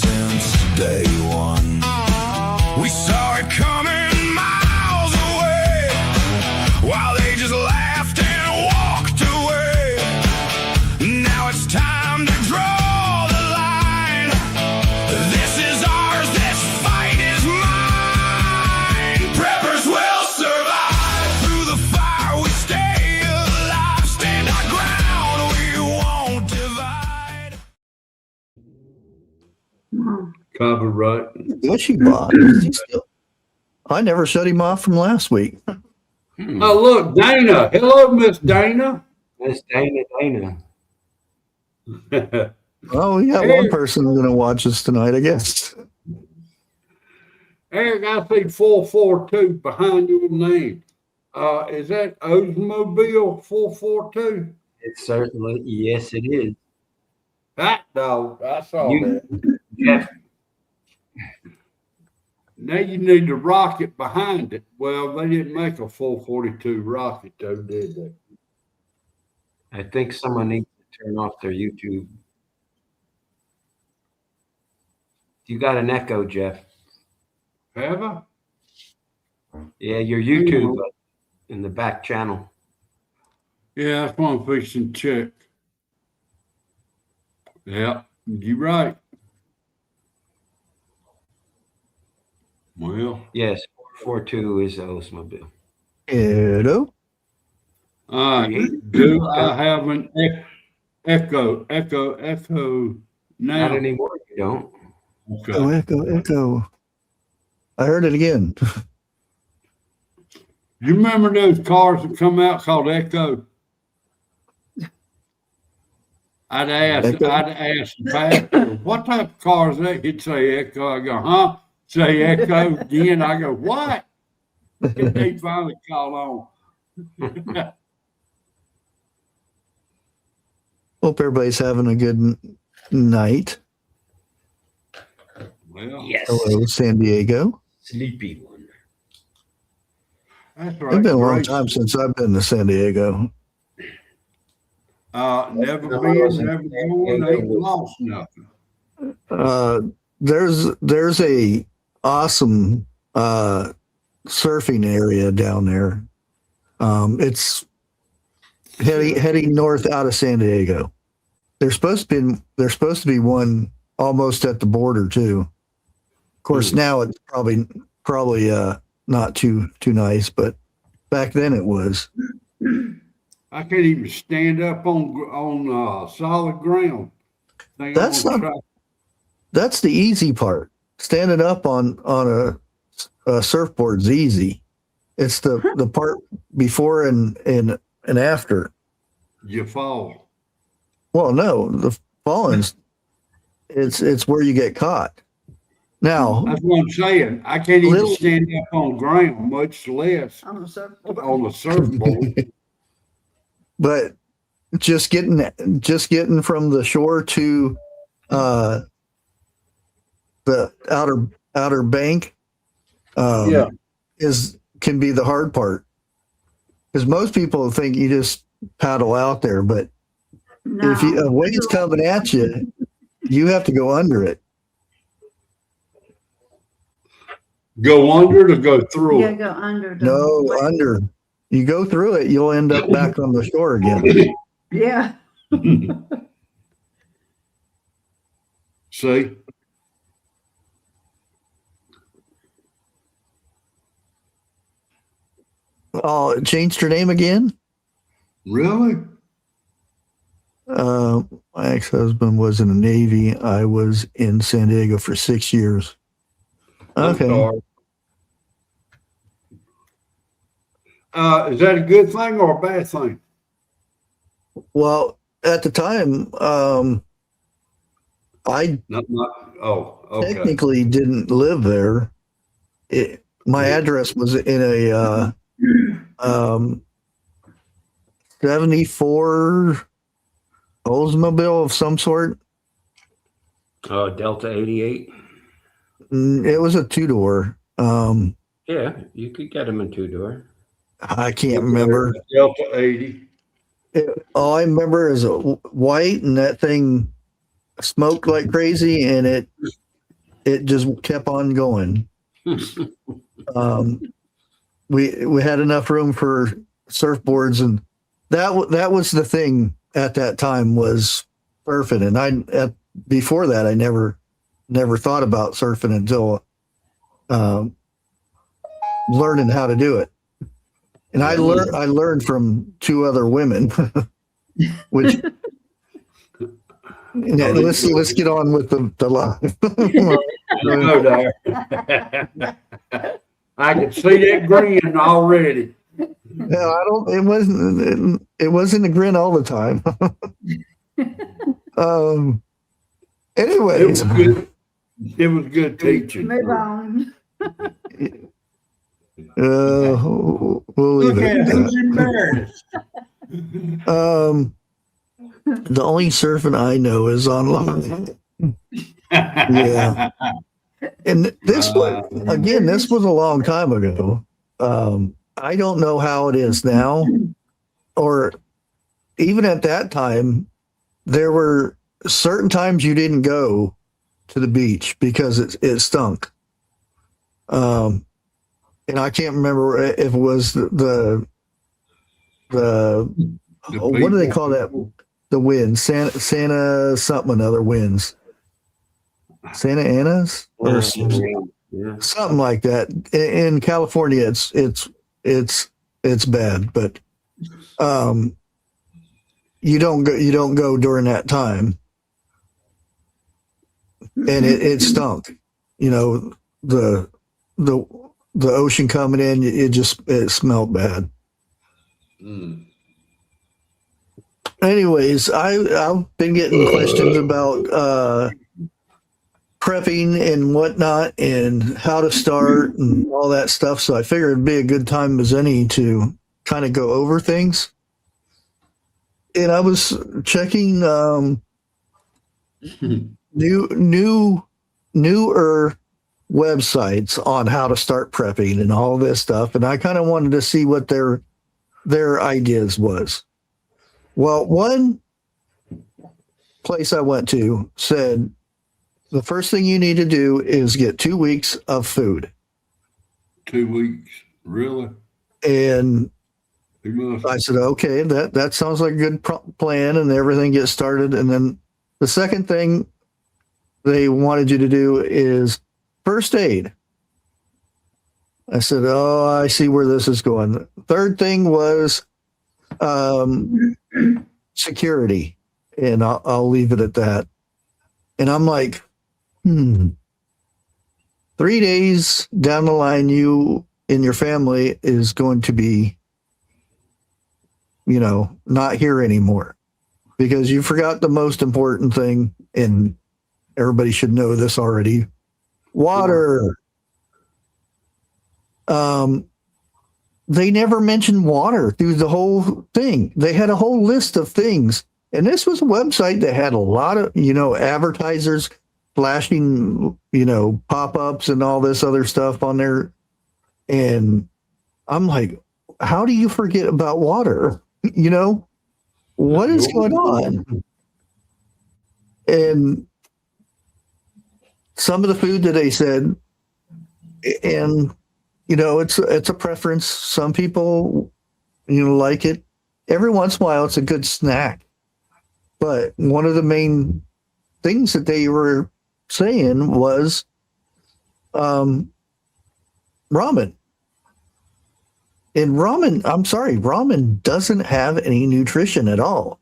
since day one. We saw it coming miles away, while they just laughed and walked away. Now it's time to draw the line. This is ours, this fight is mine. Preppers will survive through the fire. We stay alive, stand our ground, we won't divide. Cover right. Bushybot. I never shut him off from last week. Oh, look, Dana. Hello, Miss Dana. Miss Dana. Oh, we got one person going to watch us tonight, I guess. Eric, I see 442 behind your name. Is that Oldsmobile 442? It's certainly, yes, it is. That dog, I saw You- that. Jeff, Now you need the rocket behind it. Well, they didn't make a 442 rocket, though, did they? I think someone needs to turn off their YouTube. You got an echo, Jeff. Have I? Yeah, your YouTube in the back channel. Yeah, that's what I'm fixing to check. Yeah, you're right. Well, Yes, 442 is the Oldsmobile. Hello. do I have an echo now? Not anymore, you don't. Okay. Oh, echo. I heard it again. You remember those cars that come out called Echo? I'd ask the pastor, what type of car is that? He'd say Echo. I go, huh? Say Echo again. I go, what? And they finally call on. Hope everybody's having a good night. Well, Yes. Hello, San Diego. Sleepy one. that's right. It's been a long Grace. time since I've been to San Diego. Never been, never going, ain't lost nothing. There's a awesome surfing area down there. It's heading north out of San Diego. There's supposed to be one almost at the border too. Of course, now it's probably not too nice, but back then it was. I can't even stand up on solid ground. That's the easy part. Standing up on a surfboard's easy. It's the part before and after. You fall. Well, no, the falling's it's where you get caught. Now That's what I'm saying. I can't even stand up on ground, much less on the surfboard. but just getting from the shore to the outer bank can be the hard part, because most people think you just paddle out there, but if a wave's coming at you, you have to go under it. Go under to go through Yeah, it. go under. No, under. You go through it, you'll end up back on the shore again. Yeah. See? Oh, it changed her name again? Really? My ex-husband was in the Navy. I was in San Diego for 6 years. Okay. Is that a good thing or a bad thing? Well, at the time, I Okay. technically didn't live there. My address was in a 74 Oldsmobile of some sort. Delta 88. It was a two-door. Yeah, you could get them in two-door. I can't remember. Delta 80. All I remember is white, and that thing smoked like crazy, and it just kept on going. We had enough room for surfboards, and that was the thing at that time was surfing. And before that, I never thought about surfing until learning how to do it. And I learned from two other women, which let's get on with the live. Hello there. I can see that grin already. No, it wasn't a grin all the time. Anyways, It was good teaching. Move on. we'll leave Look it at at who's that. embarrassed. The only surfing I know is online. Yeah. And this was a long time ago. I don't know how it is now, or even at that time, there were certain times you didn't go to the beach because it stunk. And I can't remember if it was the what do they call that? The winds, Santa something another winds. Santa Ana's or something like that. In California, it's bad, but you don't go during that time, and it stunk. You know, the ocean coming in, it smelled bad. Anyways, I've been getting questions about prepping and whatnot and how to start and all that stuff. So I figured it'd be a good time as any to kind of go over things. And I was checking newer websites on how to start prepping and all this stuff. And I kind of wanted to see what their ideas was. Well, one place I went to said, the first thing you need to do is get 2 weeks of food. 2 weeks, really? And I said, okay, that sounds like a good plan, and everything gets started. And then the second thing they wanted you to do is first aid. I said, oh, I see where this is going. Third thing was security, and I'll leave it at that. And I'm like, 3 days down the line, you and your family is going to be, not here anymore because you forgot the most important thing, and everybody should know this already. Water. They never mentioned water through the whole thing. They had a whole list of things. And this was a website that had a lot of, advertisers flashing, pop-ups and all this other stuff on there. And I'm like, how do you forget about water? What is going on? And some of the food that they said, and it's a preference. Some people, like it. Every once in a while, it's a good snack. But one of the main things that they were saying was ramen. And ramen doesn't have any nutrition at all.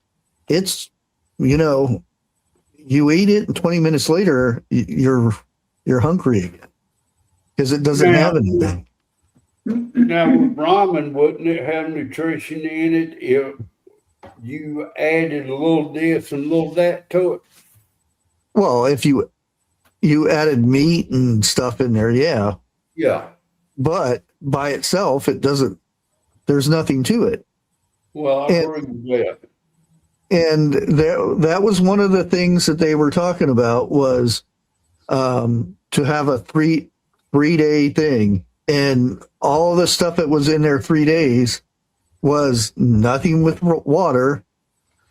It's, you eat it and 20 minutes later, you're hungry again because it doesn't have anything. Now, ramen, wouldn't it have nutrition in it if you added a little this and a little that to it? Well, if you added meat and stuff in there, yeah. Yeah. But by itself, it doesn't, there's nothing to it. Well, I agree with that. And that was one of the things that they were talking about was to have a three-day thing. And all the stuff that was in there 3 days was nothing with water,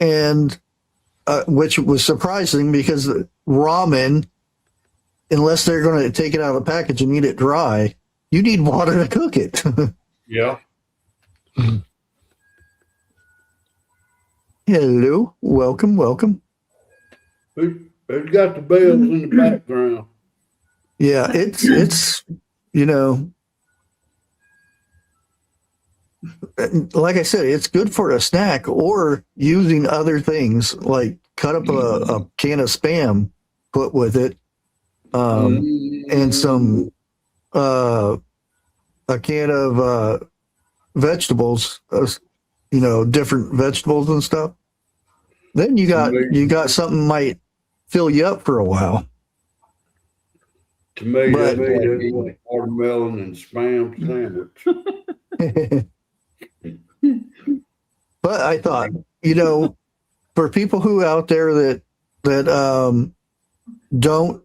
and which was surprising because ramen unless they're going to take it out of the package and eat it dry, you need water to cook it. Yeah. Hello, welcome. Who's got the bells in the background? Yeah, it's like I said, it's good for a snack or using other things like cut up a can of Spam, put with it, and some a can of vegetables, different vegetables and stuff. Then you got something might fill you up for a while. To me, that's like watermelon and Spam sandwich. But I thought, for people who out there that don't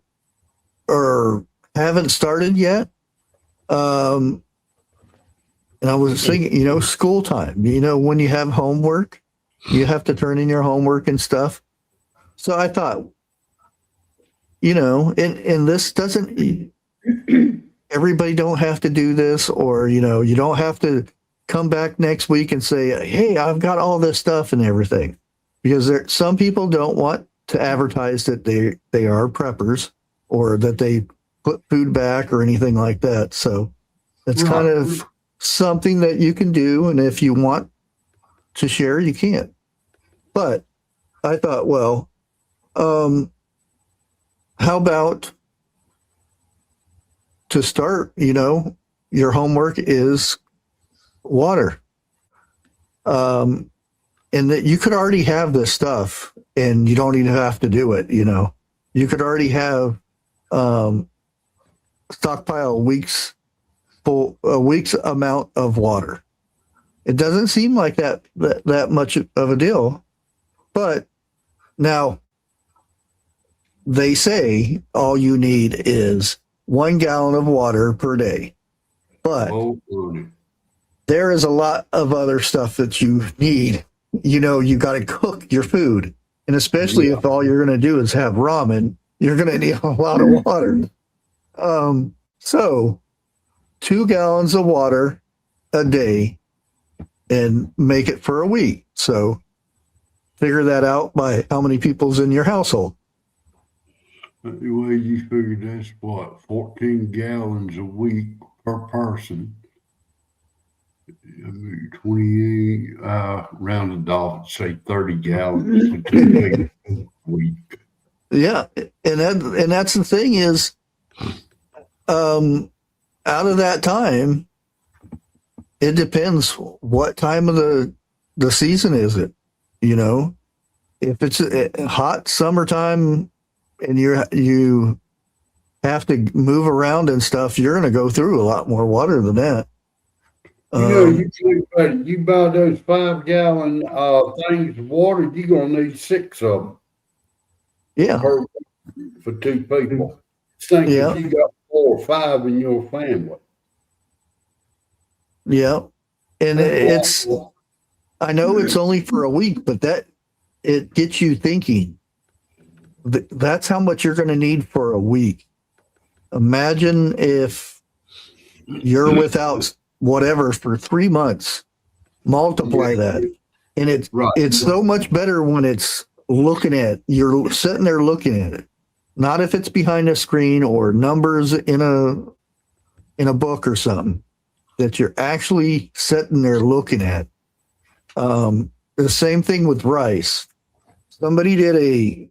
or haven't started yet, and I was thinking, school time, when you have homework, you have to turn in your homework and stuff. So I thought, and this doesn't, everybody don't have to do this, or, you don't have to come back next week and say, hey, I've got all this stuff and everything, because some people don't want to advertise that they are preppers or that they put food back or anything like that. So it's kind of something that you can do. And if you want to share, you can. But I thought, well, how about to start, your homework is water. And that you could already have this stuff and you don't even have to do it. You could already have stockpile a week's amount of water. It doesn't seem like that much of a deal, but now they say all you need is 1 gallon of water per day. But there is a lot of other stuff that you need. You got to cook your food. And especially if all you're going to do is have ramen, you're going to need a lot of water. So 2 gallons of water a day and make it for a week. So figure that out by how many people's in your household. Well, you figure that's 14 gallons a week per person. 28, rounded off, say 30 gallons a week. Yeah, and that's the thing is, out of that time, it depends what time of the season is it. If it's a hot summertime and you have to move around and stuff, you're going to go through a lot more water than that. You buy those 5 gallon things of water, you're gonna need 6 of them. Yeah, for 2 people. Think if you got 4 or 5 in your family. Yeah, and I know it's only for a week, but it gets you thinking. That's how much you're going to need for a week. Imagine if you're without whatever for 3 months, multiply that. And it's so much better when it's you're sitting there looking at it. Not if it's behind a screen or numbers in a book or something, that you're actually sitting there looking at. The same thing with rice. Somebody did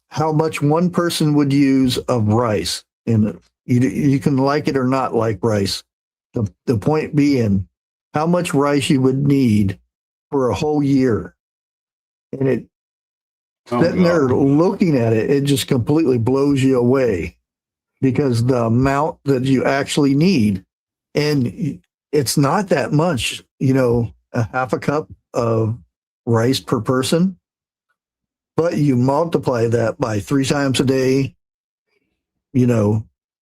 how much one person would use of rice, and you can like it or not like rice. The point being, how much rice you would need for a whole year, and sitting there looking at it, it just completely blows you away because the amount that you actually need, and it's not that much. A half a cup of rice per person, but you multiply that by 3 times a day,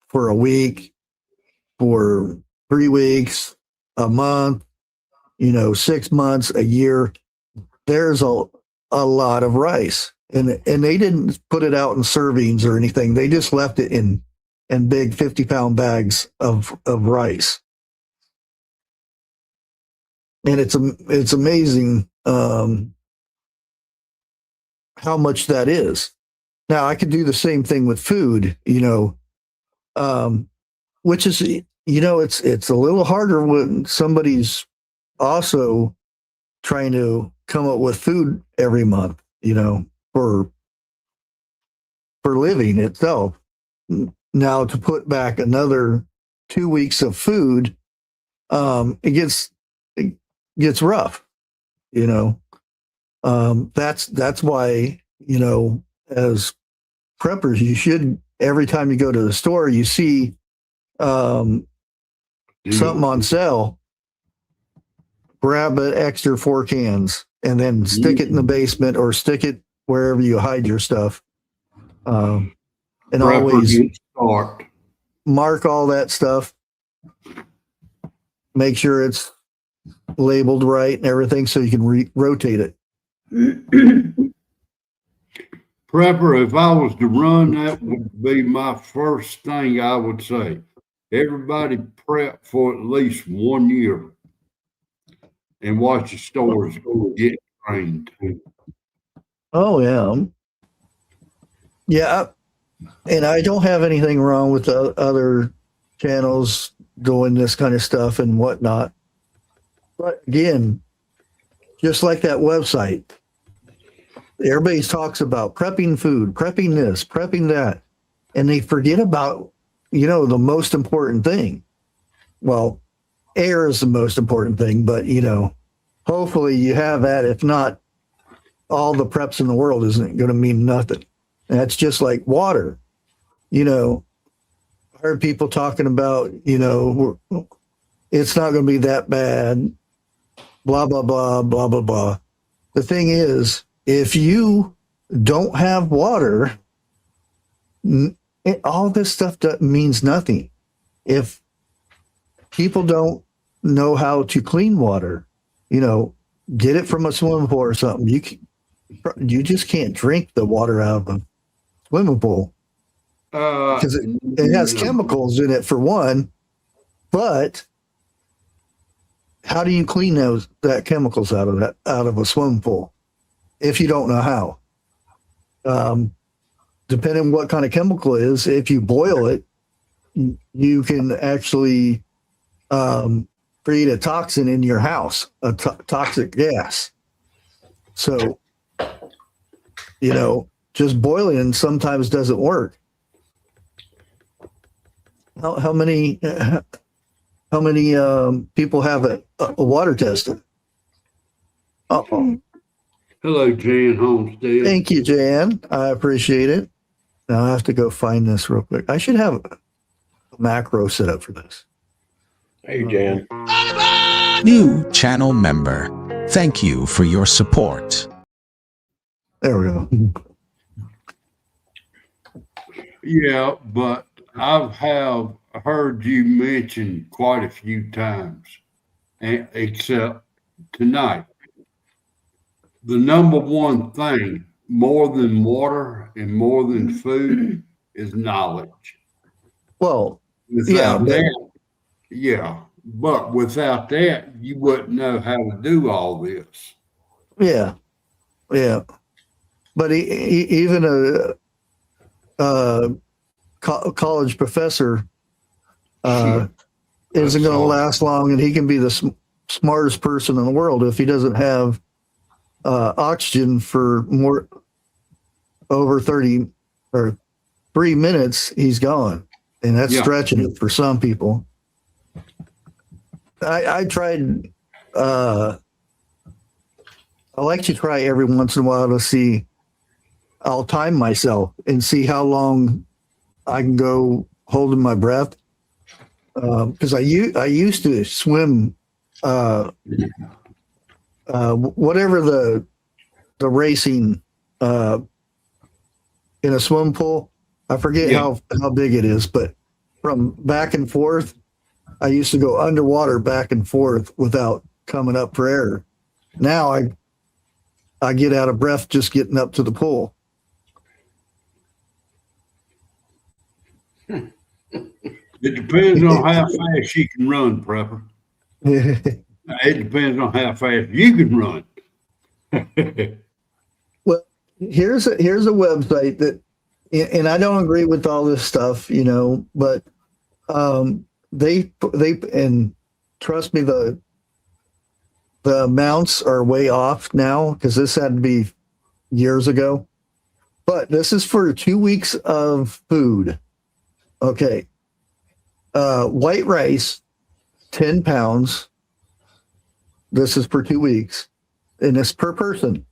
for a week, for 3 weeks, a month, 6 months, a year. There's a lot of rice. and they didn't put it out in servings or anything. They just left it in big 50-pound bags of rice. And it's amazing how much that is. Now I could do the same thing with food, which is, it's a little harder when somebody's also trying to come up with food every month, for living itself. Now to put back another 2 weeks of food, it gets rough, that's why, as preppers, you should, every time you go to the store, you see something on sale, grab an extra 4 cans and then stick it in the basement or stick it wherever you hide your stuff. And always mark all that stuff, make sure it's labeled right and everything so you can rotate it. Prepper, if I was to run, that would be my first thing I would say. Everybody prep for at least 1 year and watch the stores get trained. Oh, yeah. Yeah. And I don't have anything wrong with the other channels doing this kind of stuff and whatnot. But again, just like that website, everybody talks about prepping food, prepping this, prepping that, and they forget about, the most important thing. Well, air is the most important thing, but, hopefully you have that. If not, all the preps in the world isn't going to mean nothing. And that's just like water. I heard people talking about, it's not going to be that bad, blah, blah, blah, blah, blah, blah. The thing is, if you don't have water, all this stuff means nothing. If people don't know how to clean water, get it from a swimming pool or something. You just can't drink the water out of a swimming pool because it has chemicals in it for one. But how do you clean that chemicals out of a swimming pool if you don't know how? Depending on what kind of chemical it is, if you boil it, you can actually create a toxin in your house, a toxic gas. So, just boiling sometimes doesn't work. How many people have a water tested? Uh-oh. Hello, Jan Homestead. Thank you, Jan. I appreciate it. Now I have to go find this real quick. I should have a macro set up for this. Hey, Jan. New channel member. Thank you for your support. There we go. Yeah, but I have heard you mention quite a few times, except tonight, the number one thing, more than water and more than food, is knowledge. Well, but without that, you wouldn't know how to do all this. Yeah. But even a college professor isn't going to last long, and he can be the smartest person in the world if he doesn't have oxygen for over 30 or 3 minutes. He's gone, and that's stretching it for some people. I tried. I like to try every once in a while to see. I'll time myself and see how long I can go holding my breath. Because I used to swim, whatever the racing in a swimming pool. I forget how big it is, but from back and forth, I used to go underwater back and forth without coming up for air. Now I get out of breath just getting up to the pool. It depends on how fast you can run, Prepper. It depends on how fast you can run. Well, here's a website that, and I don't agree with all this stuff, but they and trust me, the amounts are way off now because this had to be years ago. But this is for 2 weeks of food. Okay. White rice, 10 pounds. This is for 2 weeks. And it's per person.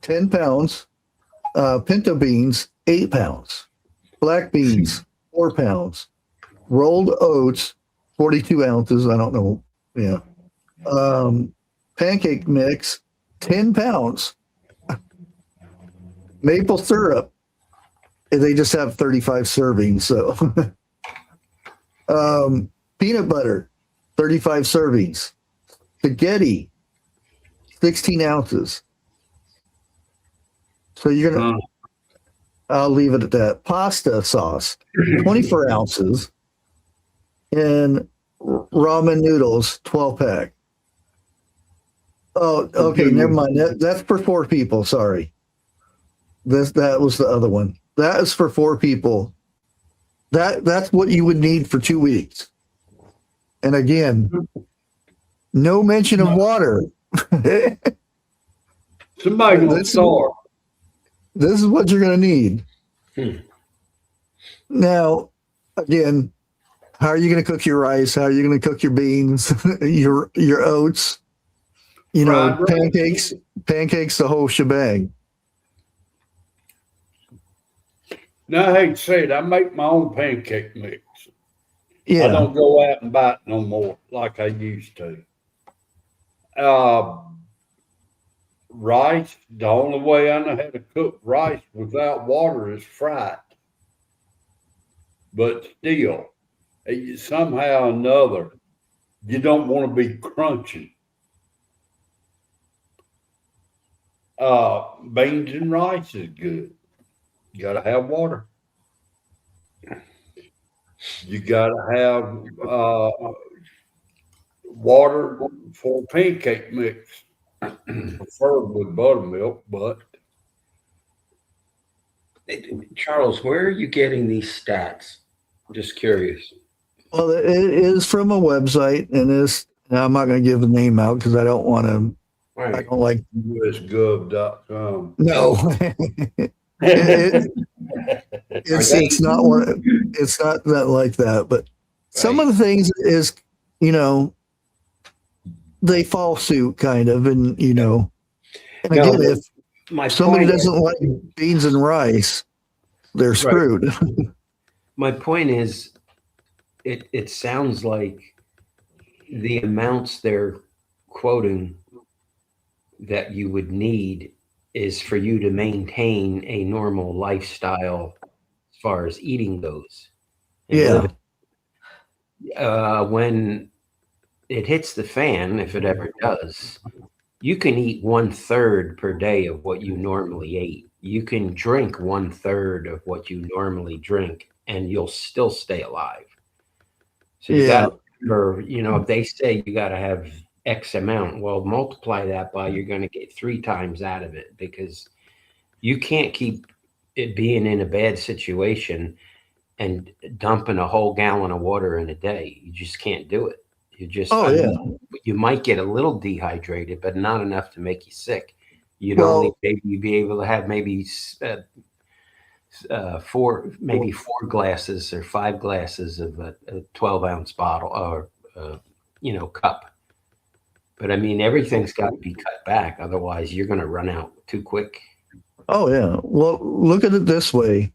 10 pounds. Pinto beans, 8 pounds. Black beans, 4 pounds. Rolled oats, 42 ounces. I don't know. Yeah. Pancake mix, 10 pounds. Maple syrup. They just have 35 servings. So, peanut butter, 35 servings. Spaghetti, 16 ounces. So you're going to, I'll leave it at that. Pasta sauce, 24 ounces. And ramen noodles, 12 pack. Oh, okay. Never mind. That's for 4 people. Sorry. That was the other one. That is for 4 people. That's what you would need for 2 weeks. And again, no mention of water. Somebody gonna starve. This is what you're gonna need. Now, again, how are you gonna cook your rice? How are you gonna cook your beans, your oats? Pancakes, the whole shebang. Now, I hate to say it, I make my own pancake mix. Yeah. I don't go out and buy it no more like I used to. Rice, the only way I know how to cook rice without water is fry it. But still, somehow or another, you don't want to be crunching. Beans and rice is good. You got to have water. You got to have water for pancake mix. Preferred with buttermilk, but Charles, where are you getting these stats? I'm just curious. Well, it is from a website, and I'm not going to give the name out because I don't want to. Right. I don't like usgov.com. No. It's not one. It's not that like that. But some of the things is, they fall suit kind of, and and again, if somebody doesn't like beans and rice, they're screwed. My point is, it sounds like the amounts they're quoting that you would need is for you to maintain a normal lifestyle as far as eating goes. Yeah. When it hits the fan, if it ever does, you can eat 1/3 per day of what you normally ate. You can drink 1/3 of what you normally drink, and you'll still stay alive. So you got to remember, if they say you got to have X amount, well, multiply that by, you're going to get 3 times out of it, because you can't keep it being in a bad situation and dumping a whole gallon of water in a day. You just can't do it. You just, you might get a little dehydrated, but not enough to make you sick. You'd only maybe be able to have maybe 4 glasses or 5 glasses of a 12-ounce bottle or cup. But I mean, everything's got to be cut back, otherwise you're going to run out too quick. Oh yeah. Well, look at it this way: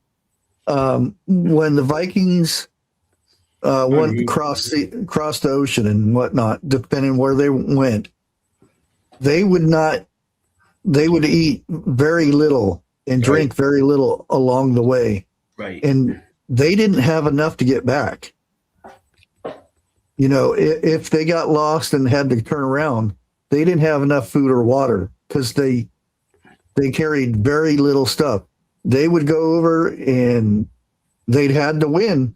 when the Vikings went across the ocean and whatnot, depending where they went, they would eat very little and drink very little along the way. Right. And they didn't have enough to get back. If they got lost and had to turn around, they didn't have enough food or water because they carried very little stuff. They would go over and they'd had to win.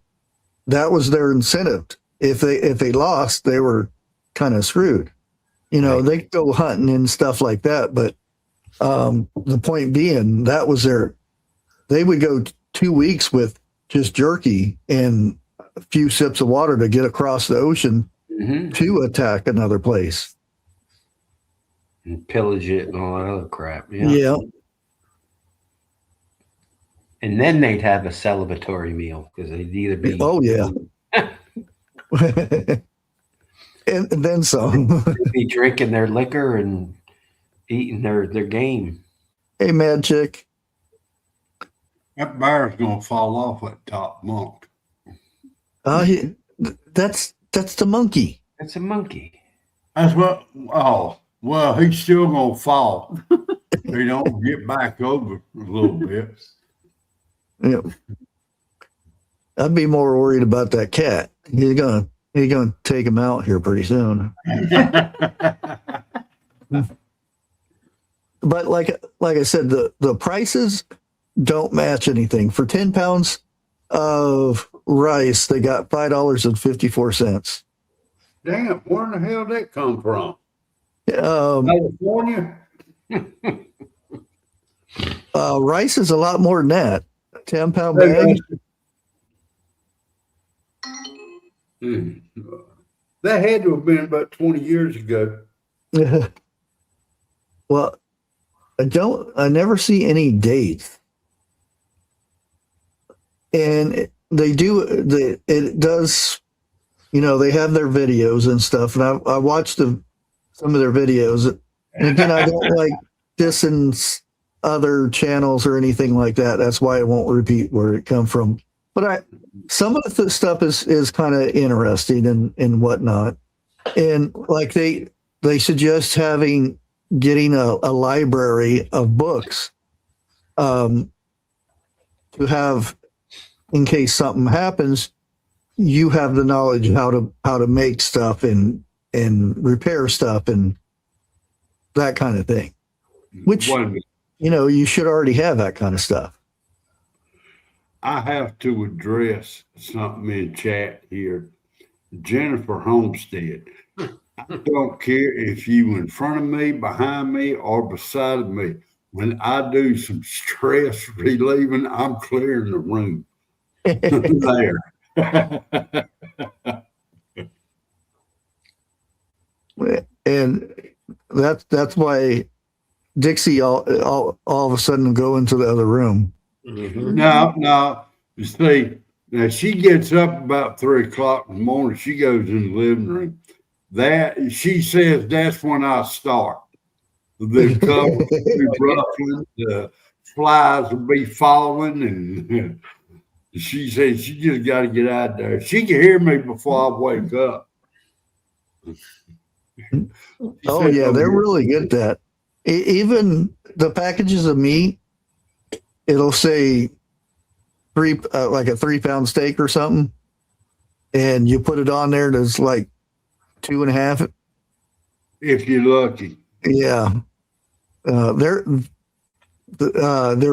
That was their incentive. If they lost, they were kind of screwed. You know, they could go hunting and stuff like that. But the point being, that was they would go 2 weeks with just jerky and a few sips of water to get across the ocean to attack another place. And pillage it and all that other crap. Yeah. And then they'd have a celebratory meal because they'd either be. Oh, yeah. and then some. They'd be drinking their liquor and eating their game. Hey, Mad Chick. That bear's gonna fall off at top monk. That's the monkey. That's a monkey. That's what. Oh, well, he's still gonna fall. He don't get back over a little bit. Yeah. I'd be more worried about that cat. He's gonna take him out here pretty soon. But like I said, the prices don't match anything. For 10 pounds of rice, they got $5.54. Damn, where in the hell did that come from? California. Rice is a lot more than that. 10-pound bag. That had to have been about 20 years ago. Well, I never see any dates. And it does, you know, they have their videos and stuff. And I watched some of their videos. And again, I don't like dissing other channels or anything like that. That's why I won't repeat where it come from. But some of the stuff is kind of interesting and whatnot. And like they suggest getting a library of books to have, in case something happens, you have the knowledge how to make stuff and repair stuff and that kind of thing. Which, you know, you should already have that kind of stuff. I have to address something in chat here. Jennifer Homestead. I don't care if you in front of me, behind me, or beside of me. When I do some stress relieving, I'm clearing the room. There. And that's why Dixie all of a sudden go into the other room. No. You see, now she gets up about 3 o'clock in the morning. She goes in the living room. That she says that's when I start. The cover will be ruffling, the flies will be falling, and she says she just got to get out there. She can hear me before I wake up. Oh yeah, they're really good at that. Even the packages of meat, it'll say like a 3-pound steak or something, and you put it on there, and it's like 2.5. If you're lucky. Yeah, they're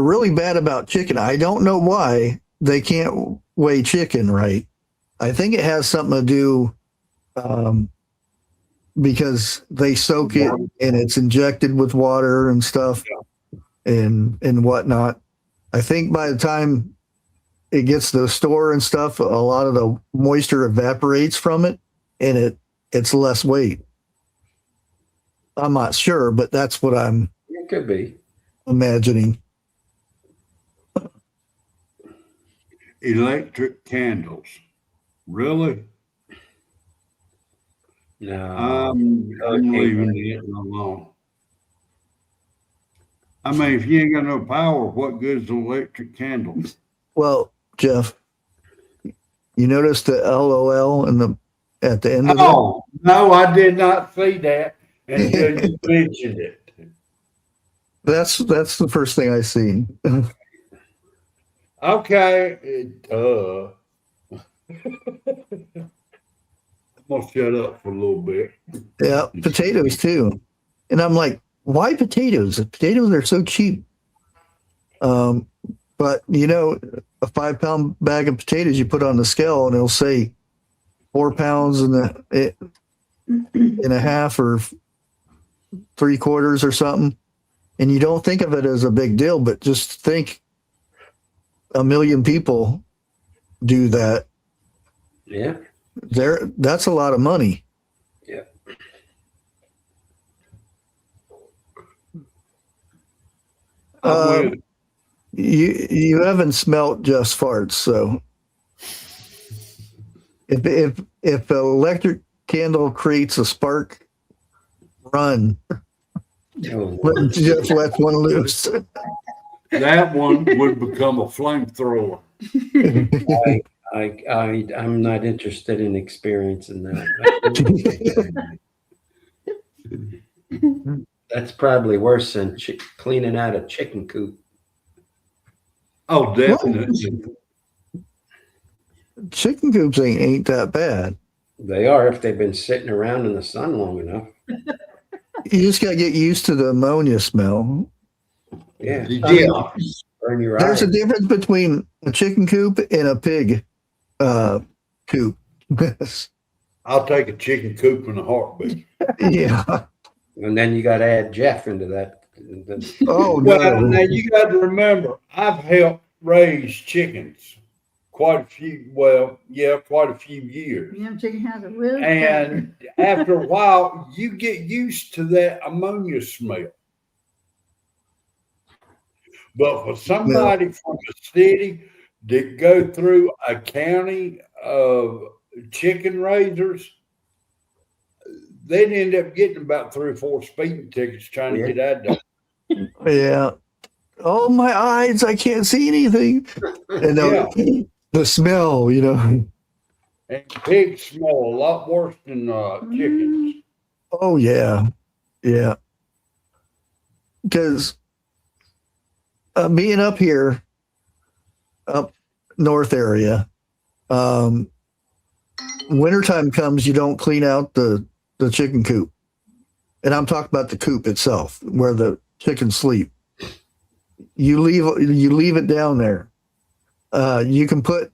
really bad about chicken. I don't know why they can't weigh chicken right. I think it has something to do because they soak it and it's injected with water and stuff and whatnot. I think by the time it gets to the store and stuff, a lot of the moisture evaporates from it and it's less weight. I'm not sure, but that's what It could be. imagining. Electric candles. Really? No. I'm leaving it alone. I mean, if you ain't got no power, what good is electric candles? Well, Jeff, you notice the LOL at the end of Oh, no, I did not see that until you mentioned it. That's the first thing I seen. Okay. I'm gonna shut up for a little bit. Yeah, potatoes too. And I'm like, why potatoes? Potatoes are so cheap. But you know, a 5-pound bag of potatoes you put on the scale, and it'll say 4 pounds and a half or 3/4 or something. And you don't think of it as a big deal, but just think 1 million people do that. Yeah. That's a lot of money. Yeah. You haven't smelt just farts, so if an electric candle creates a spark, run. Just let one loose. That one would become a flamethrower. I'm not interested in experiencing that. That's probably worse than cleaning out a chicken coop. Oh, definitely. Chicken coops ain't that bad. They are if they've been sitting around in the sun long enough. You just got to get used to the ammonia smell. Yeah. Yeah. Burn your There's eyes. a difference between a chicken coop and a pig coop. I'll take a chicken coop in a heartbeat. Yeah. And then you got to add Jeff into that. Oh, Well, no. now you got to remember, I've helped raise chickens quite a few years. Them chicken has a real And after a while, you get used to that ammonia smell. But for somebody from the city that go through a county of chicken raisers, they'd end up getting about 3 or 4 speeding tickets trying to get out of there. Yeah. Oh, my eyes, I can't see anything. And the smell, And pigs smell a lot worse than chickens. Oh, yeah. Yeah. Because being up here, up north area, wintertime comes, you don't clean out the chicken coop. And I'm talking about the coop itself, where the chickens sleep. You leave it down there. You can put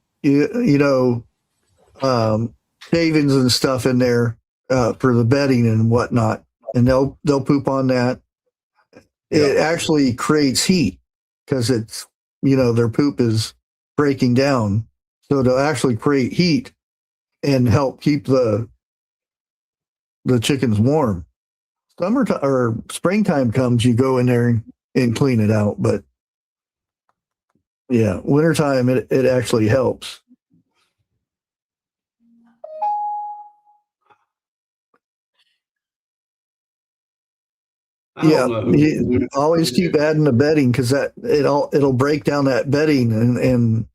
shavings and stuff in there for the bedding and whatnot, and they'll poop on that. It actually creates heat because it's their poop is breaking down, so it'll actually create heat and help keep the chickens warm. Summertime or springtime comes, you go in there and clean it out, but yeah, wintertime it actually helps. You always keep adding the bedding because that it'll break down that bedding, and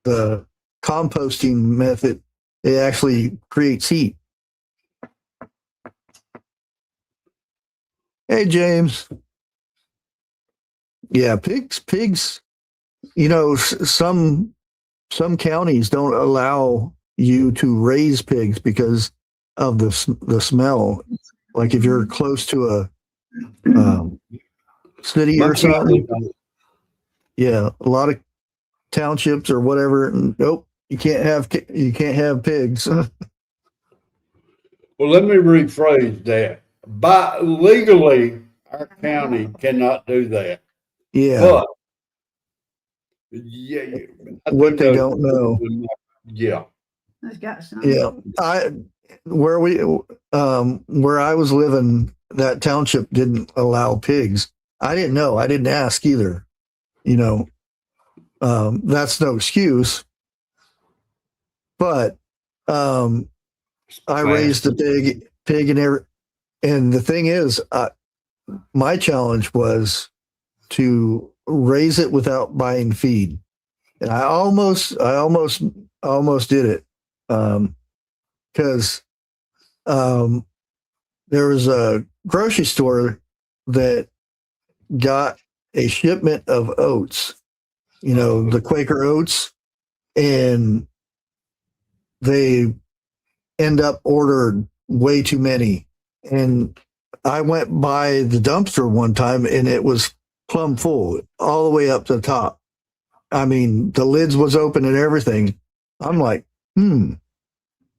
the composting method, it actually creates heat. Hey, James. Yeah, pigs. Some counties don't allow you to raise pigs because of the smell. Like if you're close to a city or something. Yeah, a lot of townships or whatever. Nope, you can't have pigs. Well, let me rephrase that. Legally, our county cannot do that. Yeah. But what they don't know. Yeah. It's got some. Yeah. Where I was living, that township didn't allow pigs. I didn't know. I didn't ask either. That's no excuse. But I raised a pig and the thing is, my challenge was to raise it without buying feed, and I almost did it because there was a grocery store that got a shipment of oats, the Quaker oats, and they end up ordered way too many. And I went by the dumpster one time and it was plumb full all the way up to the top. I mean, the lids was open and everything. I'm like,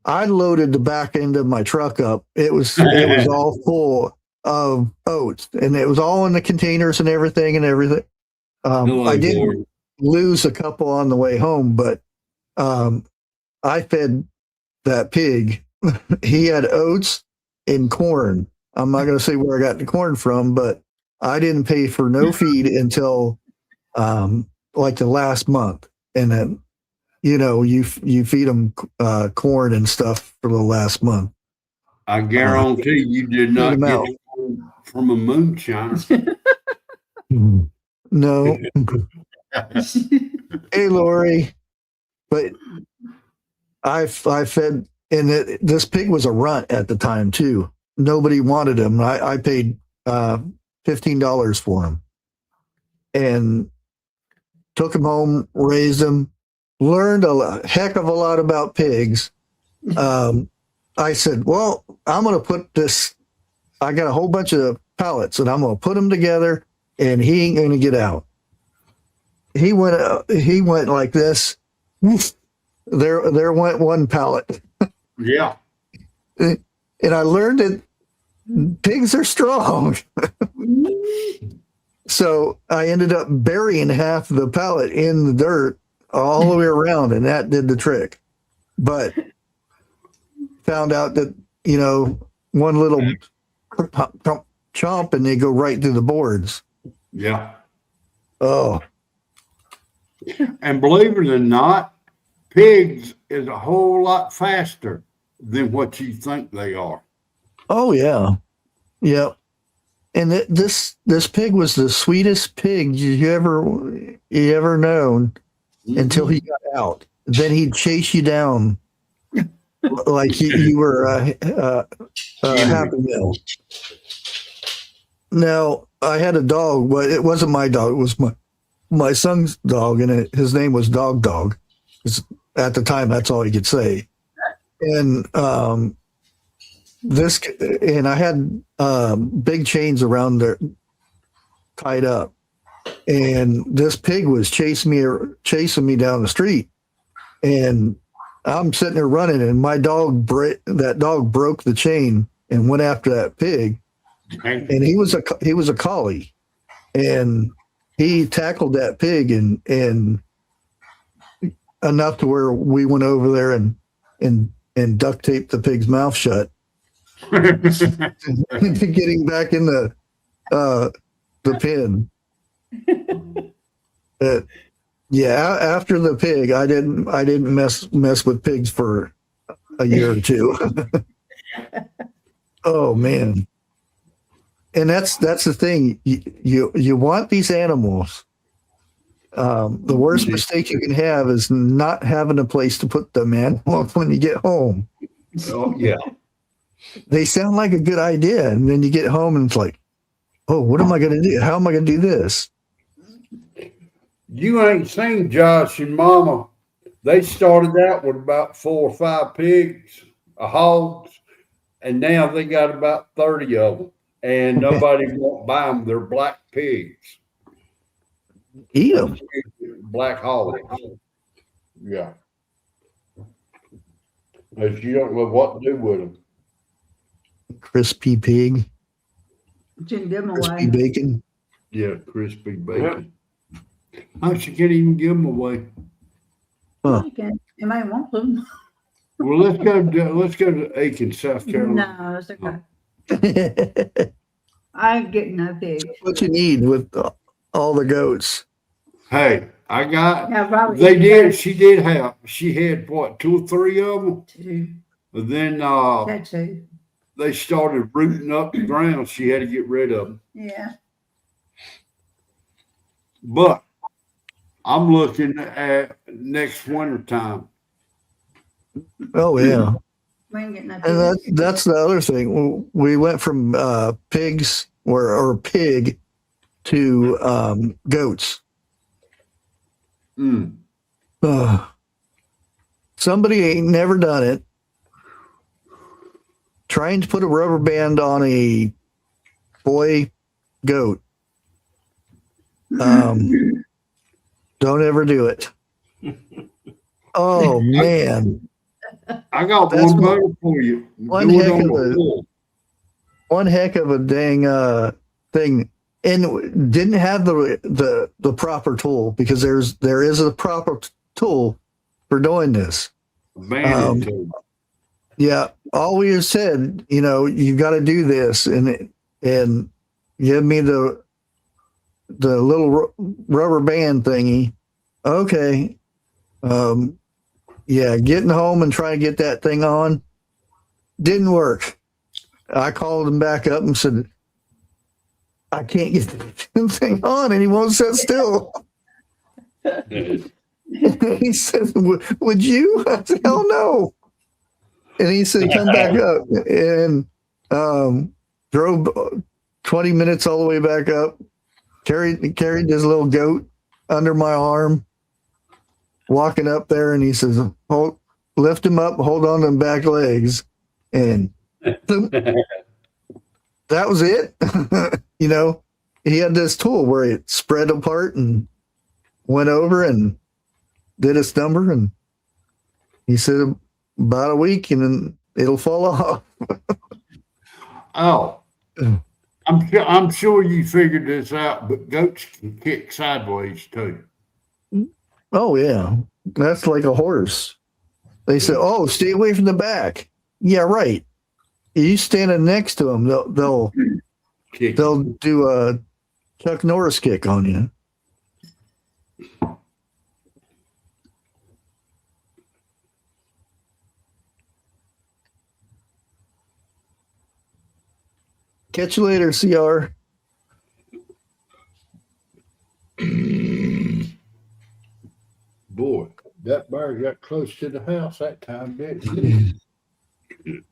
I loaded the back end of my truck up. It was all full of oats, and it was all in the containers and everything. I did Lord. lose a couple on the way home, but I fed that pig. He had oats and corn. I'm not going to say where I got the corn from, but I didn't pay for no feed until like the last month, and then you feed them corn and stuff for the last month. I guarantee you did not them get out. it from a moonshiner. No. Hey, Lori, but I fed, and this pig was a runt at the time too. Nobody wanted him. I paid $15 for him, and took him home, raised him, learned a heck of a lot about pigs. I said, well, I'm going to put this, I got a whole bunch of pallets and I'm going to put them together and he ain't going to get out. He went like this. There went one pallet. Yeah. And I learned that pigs are strong. So I ended up burying half the pallet in the dirt all the way around, and that did the trick. But found out that, one little chomp and they go right through the boards. Yeah. Oh, And believe it or not, pigs is a whole lot faster than what you think they are. oh yeah. Yep. And this pig was the sweetest pig you ever known until he got out. Then he'd chase you down like you were a Happy Meal. Now, I had a dog, but it wasn't my dog. It was my son's dog, and his name was Dog Dog. 'Cause at the time, that's all he could say. And I had big chains around there tied up, and this pig was chasing me down the street, and I'm sitting there running, and my dog that dog broke the chain and went after that pig, and he was a collie, and he tackled that pig and enough to where we went over there and duct taped the pig's mouth shut. Getting back in the pen. Yeah, after the pig, I didn't mess with pigs for a year or two. Oh man. And that's the thing. You want these animals. The worst mistake you can have is not having a place to put them in when you get home. Oh, yeah. They sound like a good idea, and then you get home and it's like, oh, what am I going to do? How am I going to do this? You ain't seen Josh and Mama. They started out with about 4 or 5 pigs, hogs, and now they got about 30 of them. And nobody won't buy them. They're black pigs. Eat them. Black hogs. Yeah. But you don't know what to do with them. Crispy pig. Didn't give 'em Crispy away. bacon. Yeah, crispy bacon. Oh, she can't even give them away. Huh. You might want them. Well, let's go to Aiken, South Carolina. No, it's okay. I ain't getting no pig. What you need with all the goats. Hey, I got. Yeah, probably They did. that She did have. She had what, 2 or 3 of them. too. But then That too. they started rooting up the ground. She had to get rid of them. Yeah. But I'm looking at next winter time. Oh yeah. We ain't getting no And pig. that's the other thing. We went from pigs or pig to goats. Mm. Somebody ain't never done it. Trying to put a rubber band on a boy goat. The Don't ever do it. Oh man. I got That's one better for you. one Do it heck on of the a- wool. One heck of a dang thing, and didn't have the proper tool, because there is a proper tool for doing this. Bandit tool. Yeah, all we have said, you've got to do this, and give me the little rubber band thingy. Okay. Yeah, getting home and trying to get that thing on didn't work. I called him back up and said, I can't get the thing on, and he won't sit still. He said, would you? I said, hell no. And he said, come back up, and drove 20 minutes all the way back up, carried this little goat under my arm, walking up there, and he says, lift him up, hold on to the back legs, and that was it. He had this tool where it spread apart and went over and did its number, and he said about a week and then it'll fall off. Oh, I'm sure you figured this out, but goats can kick sideways too. Oh yeah, that's like a horse. They said, "Oh, stay away from the back." Yeah, right. You standing next to them, they'll do a Chuck Norris kick on you. Catch you later, CR. Boy, that bird got close to the house that time, didn't it?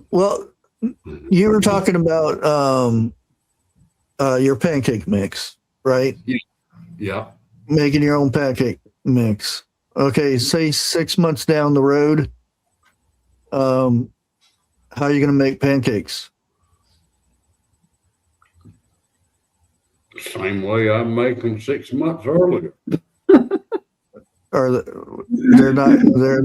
Well, you were talking about your pancake mix, right? Yeah. Making your own pancake mix. Okay, say 6 months down the road, how are you going to make pancakes? Same way I make them 6 months earlier. They're not they're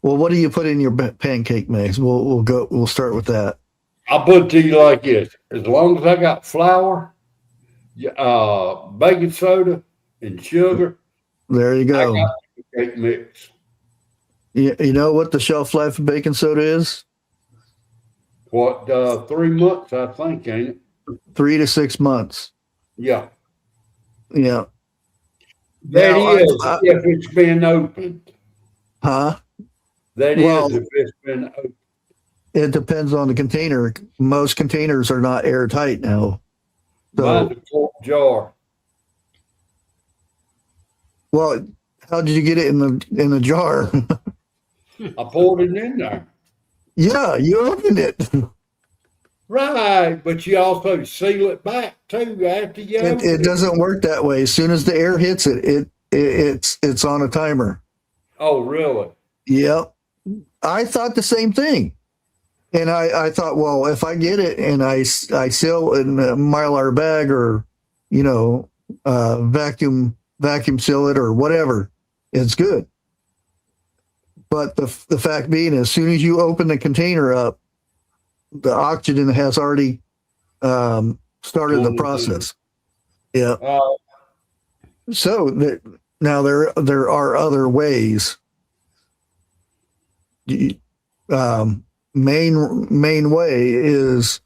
well, what do you put in your pancake mix? We'll start with that. I'll put it to you like this: as long as I got flour, baking soda, and sugar, There you I go. got the cake mix. You know what the shelf life of baking soda is? What, 3 months, I think, ain't it? 3 to 6 months. Yeah. Yeah. That Now, is if it's been opened. Huh? That is Well, if it's been opened. It depends on the container. Most containers are not airtight now. Mine's So, a quart jar. well, how did you get it in the jar? I poured it in there. Yeah, you opened it. Right, but you also seal it back too after you open It doesn't work that way. As soon as the air hits it, it's on a timer. Oh, really? Yep. I thought the same thing. And I thought, well, if I get it and I seal it in a Mylar bag, or, vacuum seal it or whatever, it's good. But the fact being, as soon as you open the container up, the oxygen has already started the process. Yeah. So now there are other ways. Main way is,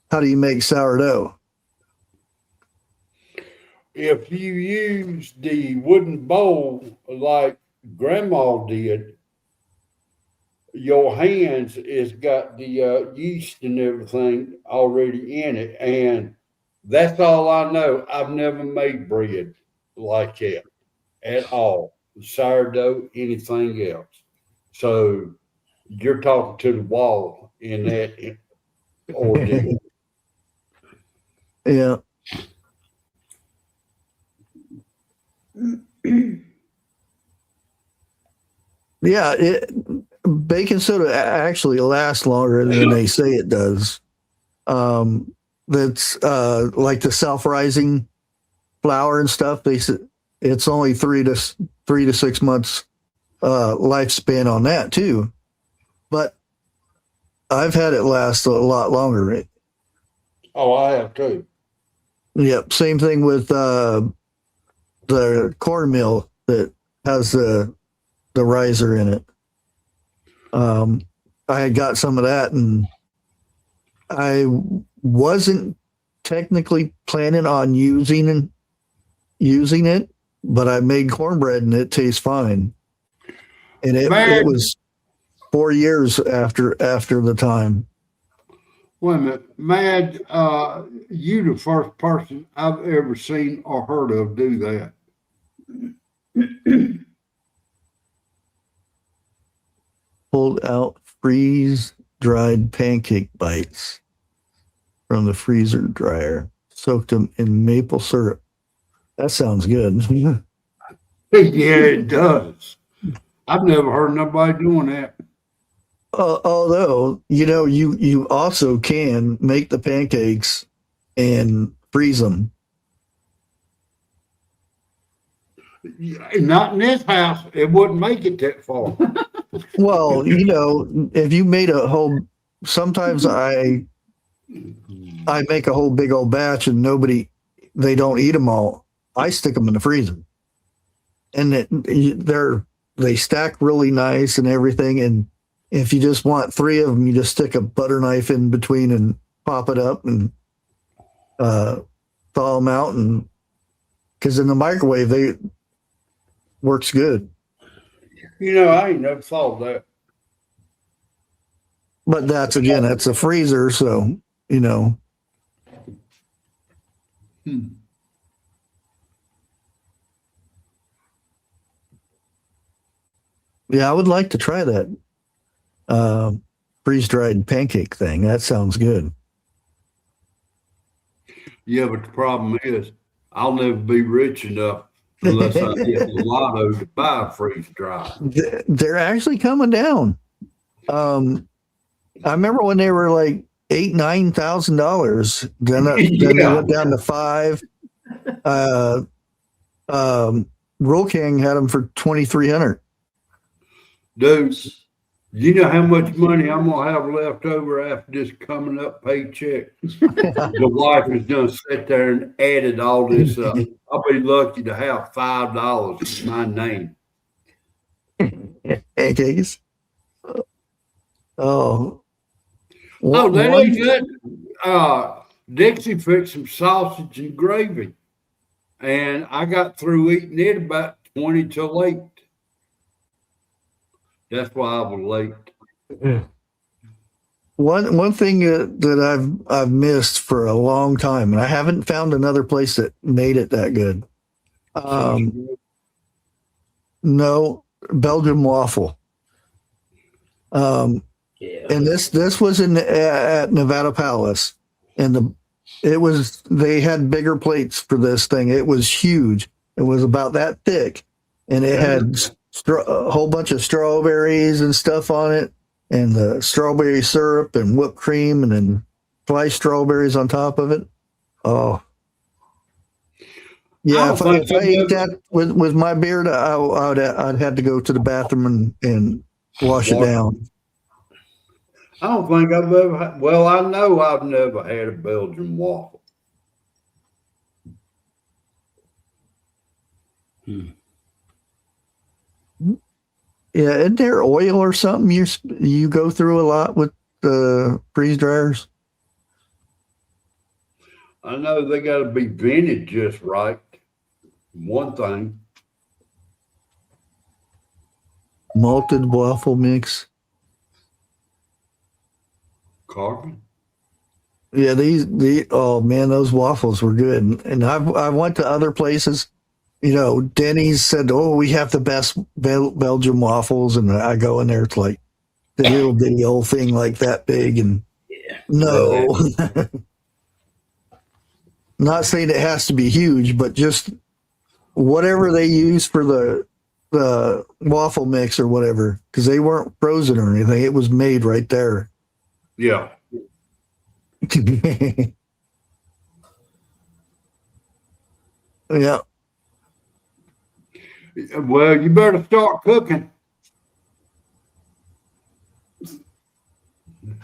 how do you make sourdough? If you use the wooden bowl like Grandma did, your hands has got the yeast and everything already in it, and that's all I know. I've never made bread like that at all, sourdough, anything else. So you're talking to the wall in that ordeal. Yeah. Yeah, baking soda actually lasts longer than they say it does. That's like the self-rising flour and stuff. They it's only 3 to 6 months lifespan on that too. But I've had it last a lot longer. Oh, I have too. Yep. Same thing with the cornmeal that has the riser in it. I had got some of that, and I wasn't technically planning on using it, but I made cornbread and it tastes fine. And it was 4 years after the time. Wait a minute, Mad, you the first person I've ever seen or heard of do that. Pulled out freeze-dried pancake bites from the freezer dryer, soaked them in maple syrup. That sounds good. Yeah, it does. I've never heard nobody doing that. Although, you also can make the pancakes and freeze them. Not in this house. It wouldn't make it that far. Well, if you made a whole, sometimes I make a whole big old batch and they don't eat them all. I stick them in the freezer, and they stack really nice and everything. And if you just want 3 of them, you just stick a butter knife in between and pop it up and thaw them out. And because in the microwave, they works good. I ain't never thought of that. But that's a freezer, so Yeah, I would like to try that freeze-dried pancake thing. That sounds good. Yeah, but the problem is I'll never be rich enough unless I get the lotto to buy freeze dry. They're actually coming down. I remember when they were like $8,000-9,000. Then they went down to $5,000. Roll King had them for $2,300. Dude, you know how much money I'm gonna have left over after this coming up paycheck? The wife has done sat there and added all this up. I'll be lucky to have $5 in my name. Pancakes. Oh, that ain't good. Dixie fixed some sausage and gravy, and I got through eating it about 20 till 8. That's why I was late. One thing that I've missed for a long time, and I haven't found another place that made it that good. No, Belgian waffle. And this was at Nevada Palace, and they had bigger plates for this thing. It was huge. It was about that thick, and it had a whole bunch of strawberries and stuff on it, and the strawberry syrup and whipped cream, and then sliced strawberries on top of it. Oh, yeah. If I ate that with my beard, I'd have to go to the bathroom and wash it down. I don't think I've ever had, well, I know I've never had a Belgian waffle. Yeah, isn't there oil or something you go through a lot with the freeze dryers? I know they got to be vented just right. One thing. Malted waffle mix. Carbon. Yeah, oh man, those waffles were good. And I went to other places. Denny's said, "Oh, we have the best Belgian waffles," and I go in there, it's like the little bitty old thing like that big, and no, not saying it has to be huge, but just whatever they use for the waffle mix or whatever, because they weren't frozen or anything; it was made right there. Yeah. Yeah. Well, you better start cooking.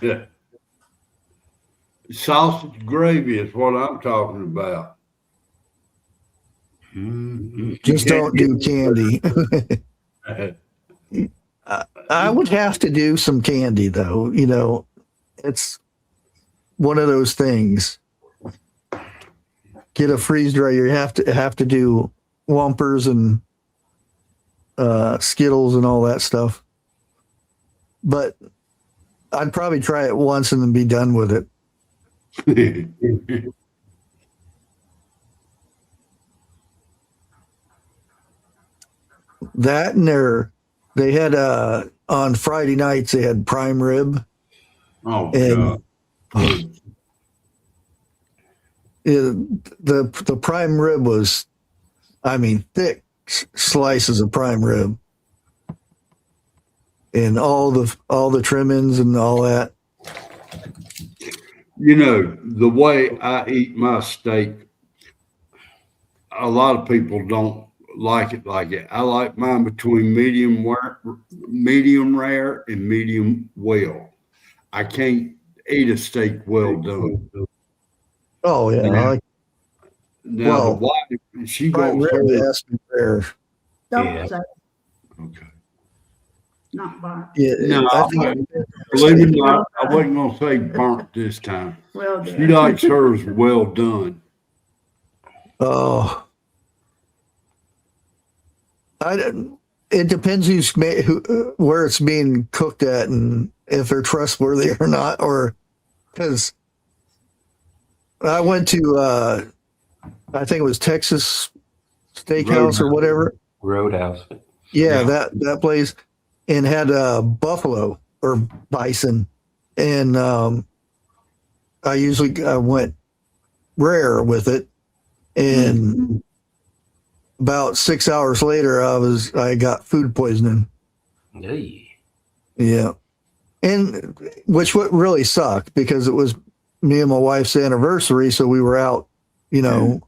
Yeah. Sausage gravy is what I'm talking about. Just don't do candy. I would have to do some candy though. You know, it's one of those things. Get a freeze dryer. You have to do Wumpers and Skittles and all that stuff. But I'd probably try it once and then be done with it. That and they had on Friday nights they had prime rib. Oh, and God. the prime rib was, I mean, thick slices of prime rib, and all the trimmings and all that. You know, the way I eat my steak, a lot of people don't like it like it. I like mine between medium rare and medium well. I can't eat a steak well done. Oh yeah. Now the wife, she prime goes rib has to be rare. Don't say okay. not burnt. Yeah, No, I think believe it or not, I wasn't gonna say burnt this time. Well She done. likes hers well done. Oh, it depends where it's being cooked at and if they're trustworthy or not. Or because I went to I think it was Texas Steakhouse or whatever. Roadhouse. Yeah, that place, and had buffalo or bison, and I went rare with it, and about 6 hours later I got food poisoning. Hey. Yeah, and which would really suck because it was me and my wife's anniversary, so we were out, you know,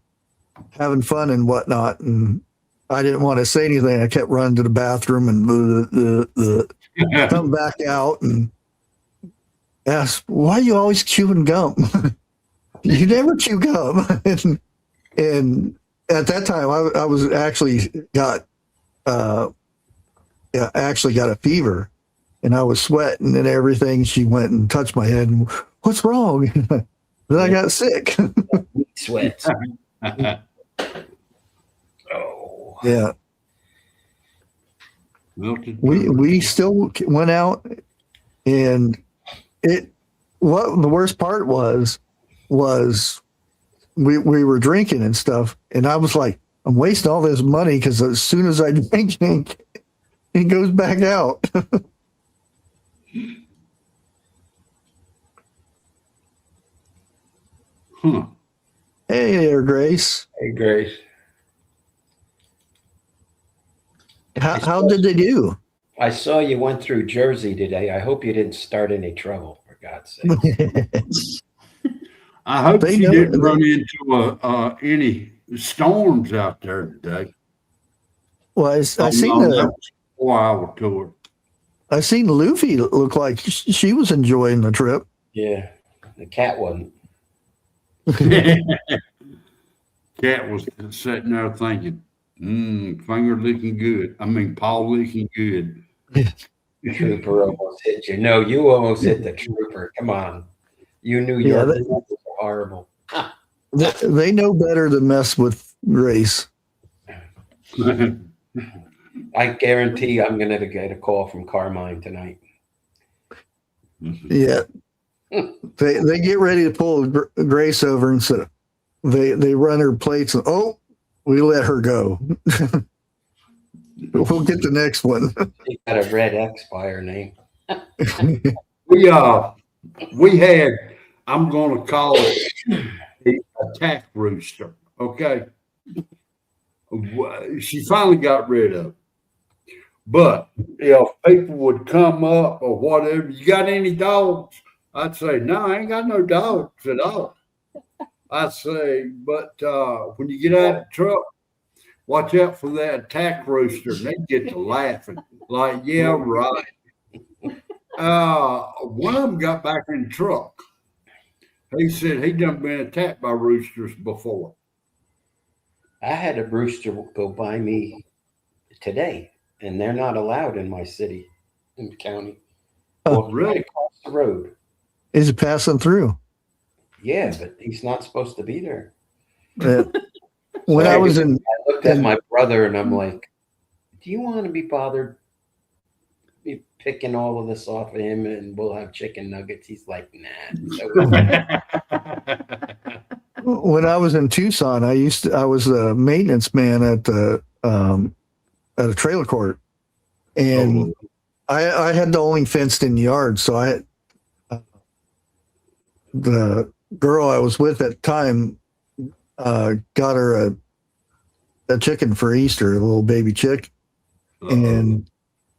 having fun and whatnot, and I didn't want to say anything. I kept running to the bathroom and come back out and ask, "Why are you always chewing gum? You never chew gum." and at that time, I was actually got a fever, and I was sweating and everything. She went and touched my head, and what's wrong? Then I got sick. Sweat. Oh. Yeah. We still went out, and what the worst part was we were drinking and stuff, and I was like, I'm wasting all this money because as soon as I drink, it goes back out. Hey there, Grace. Hey, Grace. How did they do? I saw you went through Jersey today. I hope you didn't start any trouble, for God's sake. I hope she didn't run into any storms out there today. Well, I seen that 4-hour tour. I seen Luffy look like she was enjoying the trip. Yeah, the cat wasn't. Cat was sitting there thinking, finger licking good. I mean, paw licking good. Trooper almost hit you. No, you almost hit the trooper. Come on. You knew your was horrible. They know better than mess with Grace. I guarantee I'm going to get a call from Carmine tonight. Yeah. They get ready to pull Grace over, and so they run her plates, and we let her go. We'll get the next one. She got a red X by her name. We had, I'm going to call it a tack rooster. Okay. She finally got rid of it. But if people would come up or whatever, you got any dogs? I'd say, no, I ain't got no dogs at all. I'd say, but when you get out of the truck, watch out for that attack rooster. And they get to laughing like, yeah, right. One of them got back in the truck. He said he done been attacked by roosters before. I had a rooster go by me today, and they're not allowed in my city, in the county. Oh, really? Across the road. Is it passing through? Yeah, but he's not supposed to be there. When I was in, I looked at my brother and I'm like, do you want to be bothered me picking all of this off of him and we'll have chicken nuggets? He's like, nah. when I was in Tucson, I was a maintenance man at a trailer court, and I had the only fenced in yard. So the girl I was with at the time, got her a chicken for Easter, a little baby chick. And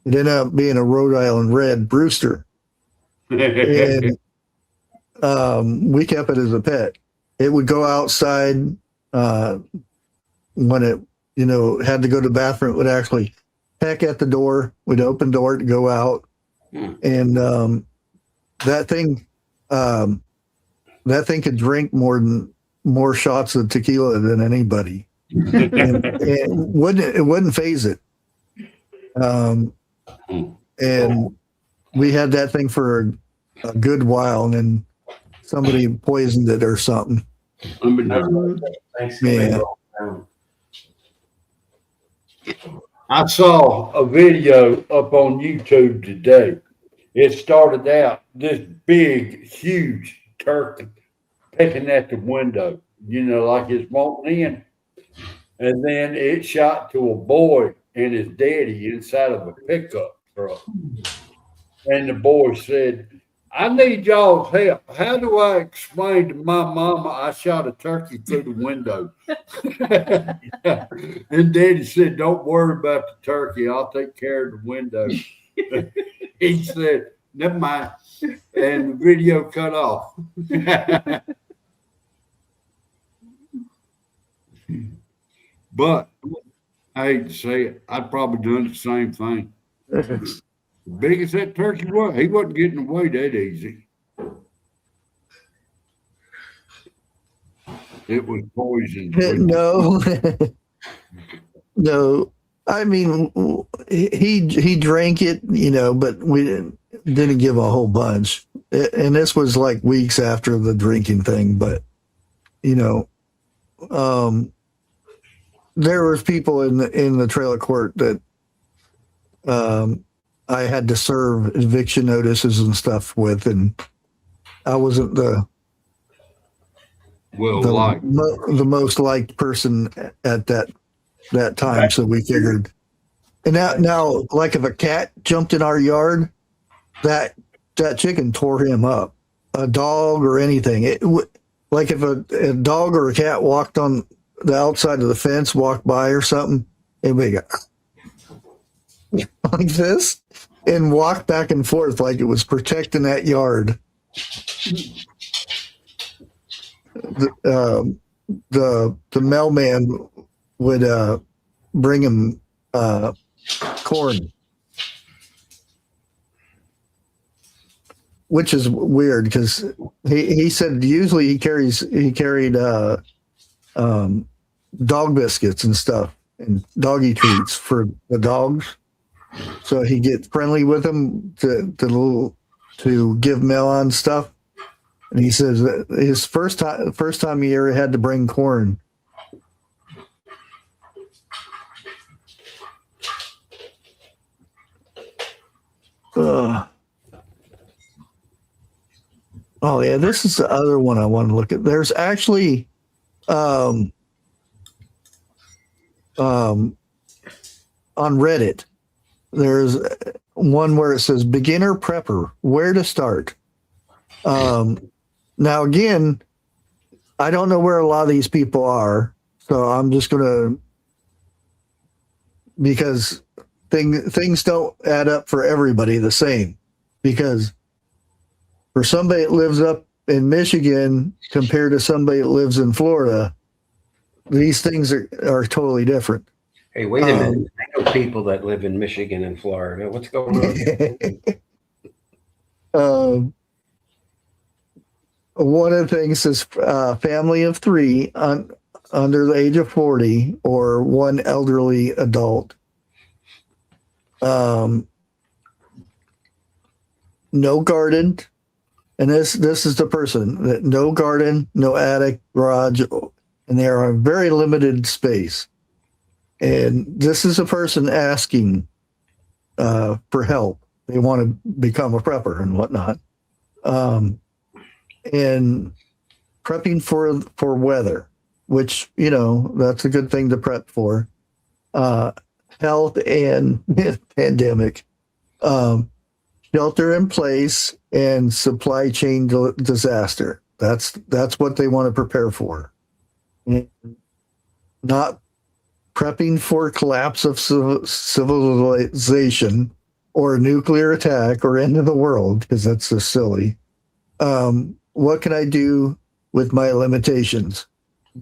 it ended up being a Rhode Island red rooster. And we kept it as a pet. It would go outside when it, had to go to the bathroom. It would actually peck at the door. We'd open door to go out. And that thing could drink more shots of tequila than anybody. And it wouldn't phase it. And we had that thing for a good while, and then somebody poisoned it or something. Man. I saw a video up on YouTube today. It started out this big, huge turkey pecking at the window, like it's wanting in. And then it shot to a boy and his daddy inside of a pickup truck. And the boy said, I need y'all's help. How do I explain to my mama I shot a turkey through the window? And Daddy said, don't worry about the turkey. I'll take care of the window. He said, never mind. And the video cut off. But I hate to say it, I'd probably done the same thing. As big as that turkey was, he wasn't getting away that easy. It was poison. No, no. I mean, he drank it, but we didn't give a whole bunch. And this was like weeks after the drinking thing. But there was people in the trailer court that I had to serve eviction notices and stuff with, and I wasn't the most liked person at that time. So we figured, and now like if a cat jumped in our yard, that chicken tore him up. A dog or anything, like if a dog or a cat walked on the outside of the fence, walked by or something, it would go like this and walk back and forth like it was protecting that yard. The mailman would bring him corn, which is weird because he said usually he carried dog biscuits and stuff and doggy treats for the dogs. So he gets friendly with them to give mail on stuff. And he says that his first time he ever had to bring corn. Oh yeah, this is the other one I want to look at. There's actually on Reddit, there's one where it says beginner prepper, where to start. Now again, I don't know where a lot of these people are, so I'm just gonna, because things don't add up for everybody the same, because for somebody that lives up in Michigan compared to somebody that lives in Florida, these things are totally different. Hey, wait a minute. I know people that live in Michigan and Florida. What's going on? One of the things is family of 3 under the age of 40 or 1 elderly adult. No garden. And this is the person that no garden, no attic, garage, and they are a very limited space. And this is a person asking for help. They want to become a prepper and whatnot. And prepping for weather, which, that's a good thing to prep for. Health and pandemic. Shelter in place and supply chain disaster. That's what they want to prepare for. Not prepping for collapse of civilization or a nuclear attack or end of the world, because that's just silly. What can I do with my limitations?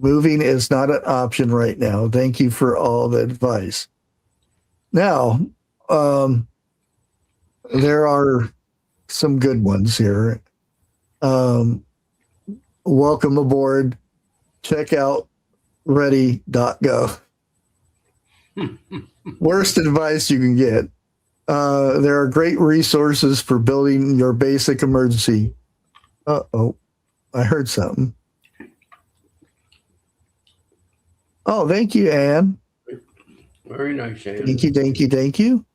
Moving is not an option right now. Thank you for all the advice. Now, there are some good ones here. Welcome aboard. Check out ready.gov. Worst advice you can get. There are great resources for building your basic emergency. Uh-oh, I heard something. Oh, thank you, Anne. Very nice, Anne. Thank you.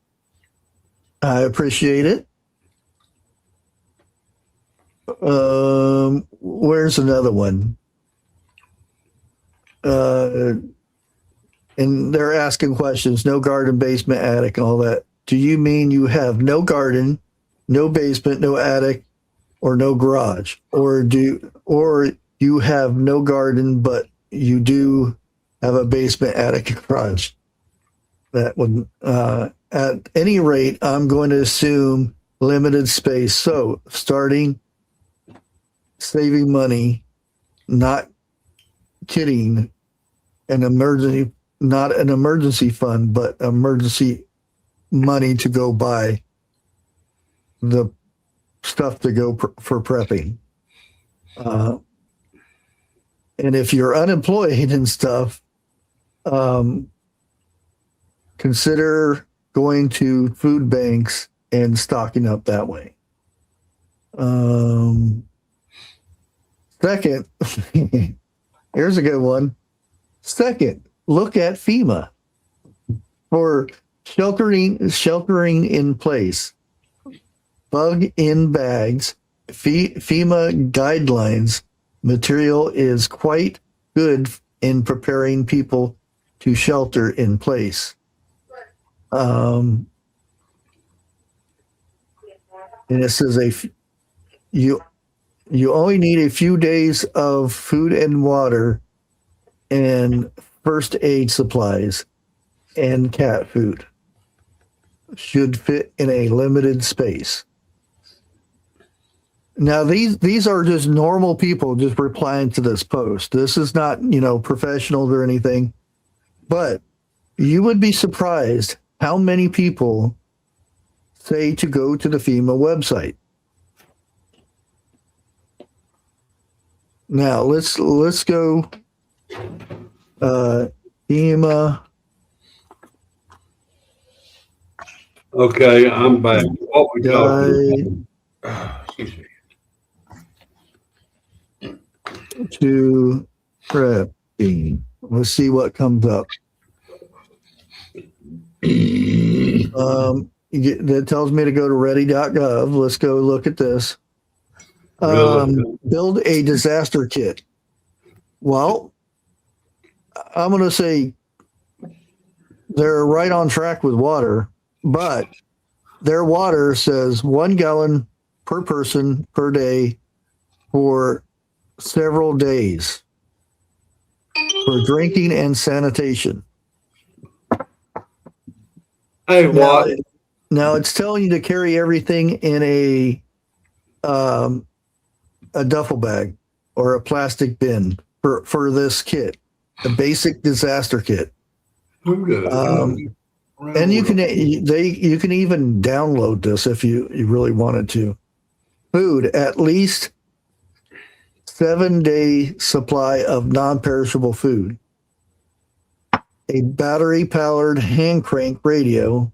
I appreciate it. Where's another one? And they're asking questions. No garden, basement, attic, and all that. Do you mean you have no garden, no basement, no attic, or no garage? Or you have no garden, but you do have a basement, attic, and garage? That would, at any rate, I'm going to assume limited space. So starting saving money, not kidding, not an emergency fund, but emergency money to go buy the stuff to go for prepping. And if you're unemployed and stuff, consider going to food banks and stocking up that way. Second, here's a good one. Second, look at FEMA for sheltering in place. Bug in bags. FEMA guidelines material is quite good in preparing people to shelter in place. And it says you only need a few days of food and water and first aid supplies and cat food. Should fit in a limited space. Now, these are just normal people just replying to this post. This is not, professionals or anything, but you would be surprised how many people say to go to the FEMA website. Now let's go FEMA. Okay, I'm back. What we talking Guide Excuse me. to prepping. Let's see what comes up. That tells me to go to ready.gov. Let's go look at this. Build a disaster kit. Well, I'm going to say they're right on track with water, but their water says 1 gallon per person per day for several days for drinking and sanitation. Hey, what? Now it's telling you to carry everything in a duffel bag or a plastic bin for this kit, the basic disaster kit. And you can even download this if you really wanted to. Food, at least 7-day supply of non-perishable food. A battery-powered hand crank radio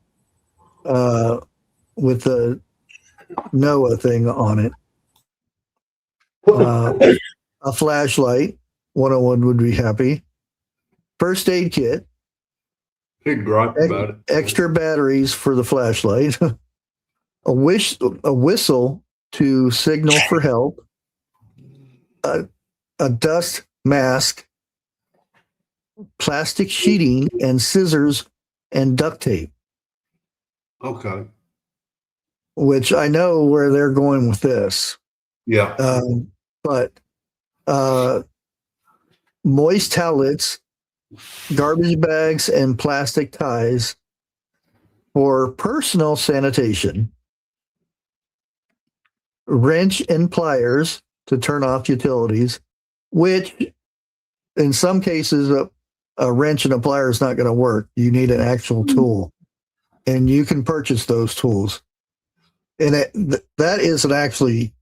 with a NOAA thing on it. A flashlight. 101 would be happy. First aid kit. Big gripe about it. Extra batteries for the flashlight. A whistle to signal for help. A dust mask. Plastic sheeting and scissors and duct tape. Okay. Which I know where they're going with this. Yeah. But moist towelettes, garbage bags, and plastic ties for personal sanitation. Wrench and pliers to turn off utilities, which in some cases a wrench and a plier is not going to work. You need an actual tool, and you can purchase those tools. And that is an actually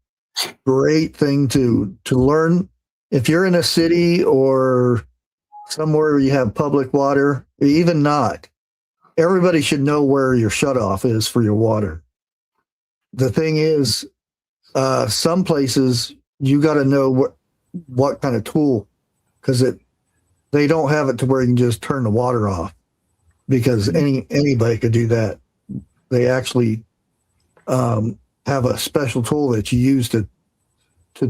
great thing to learn. If you're in a city or somewhere where you have public water, even not, everybody should know where your shutoff is for your water. The thing is, some places you got to know what kind of tool, because they don't have it to where you can just turn the water off, because anybody could do that. They actually have a special tool that you use to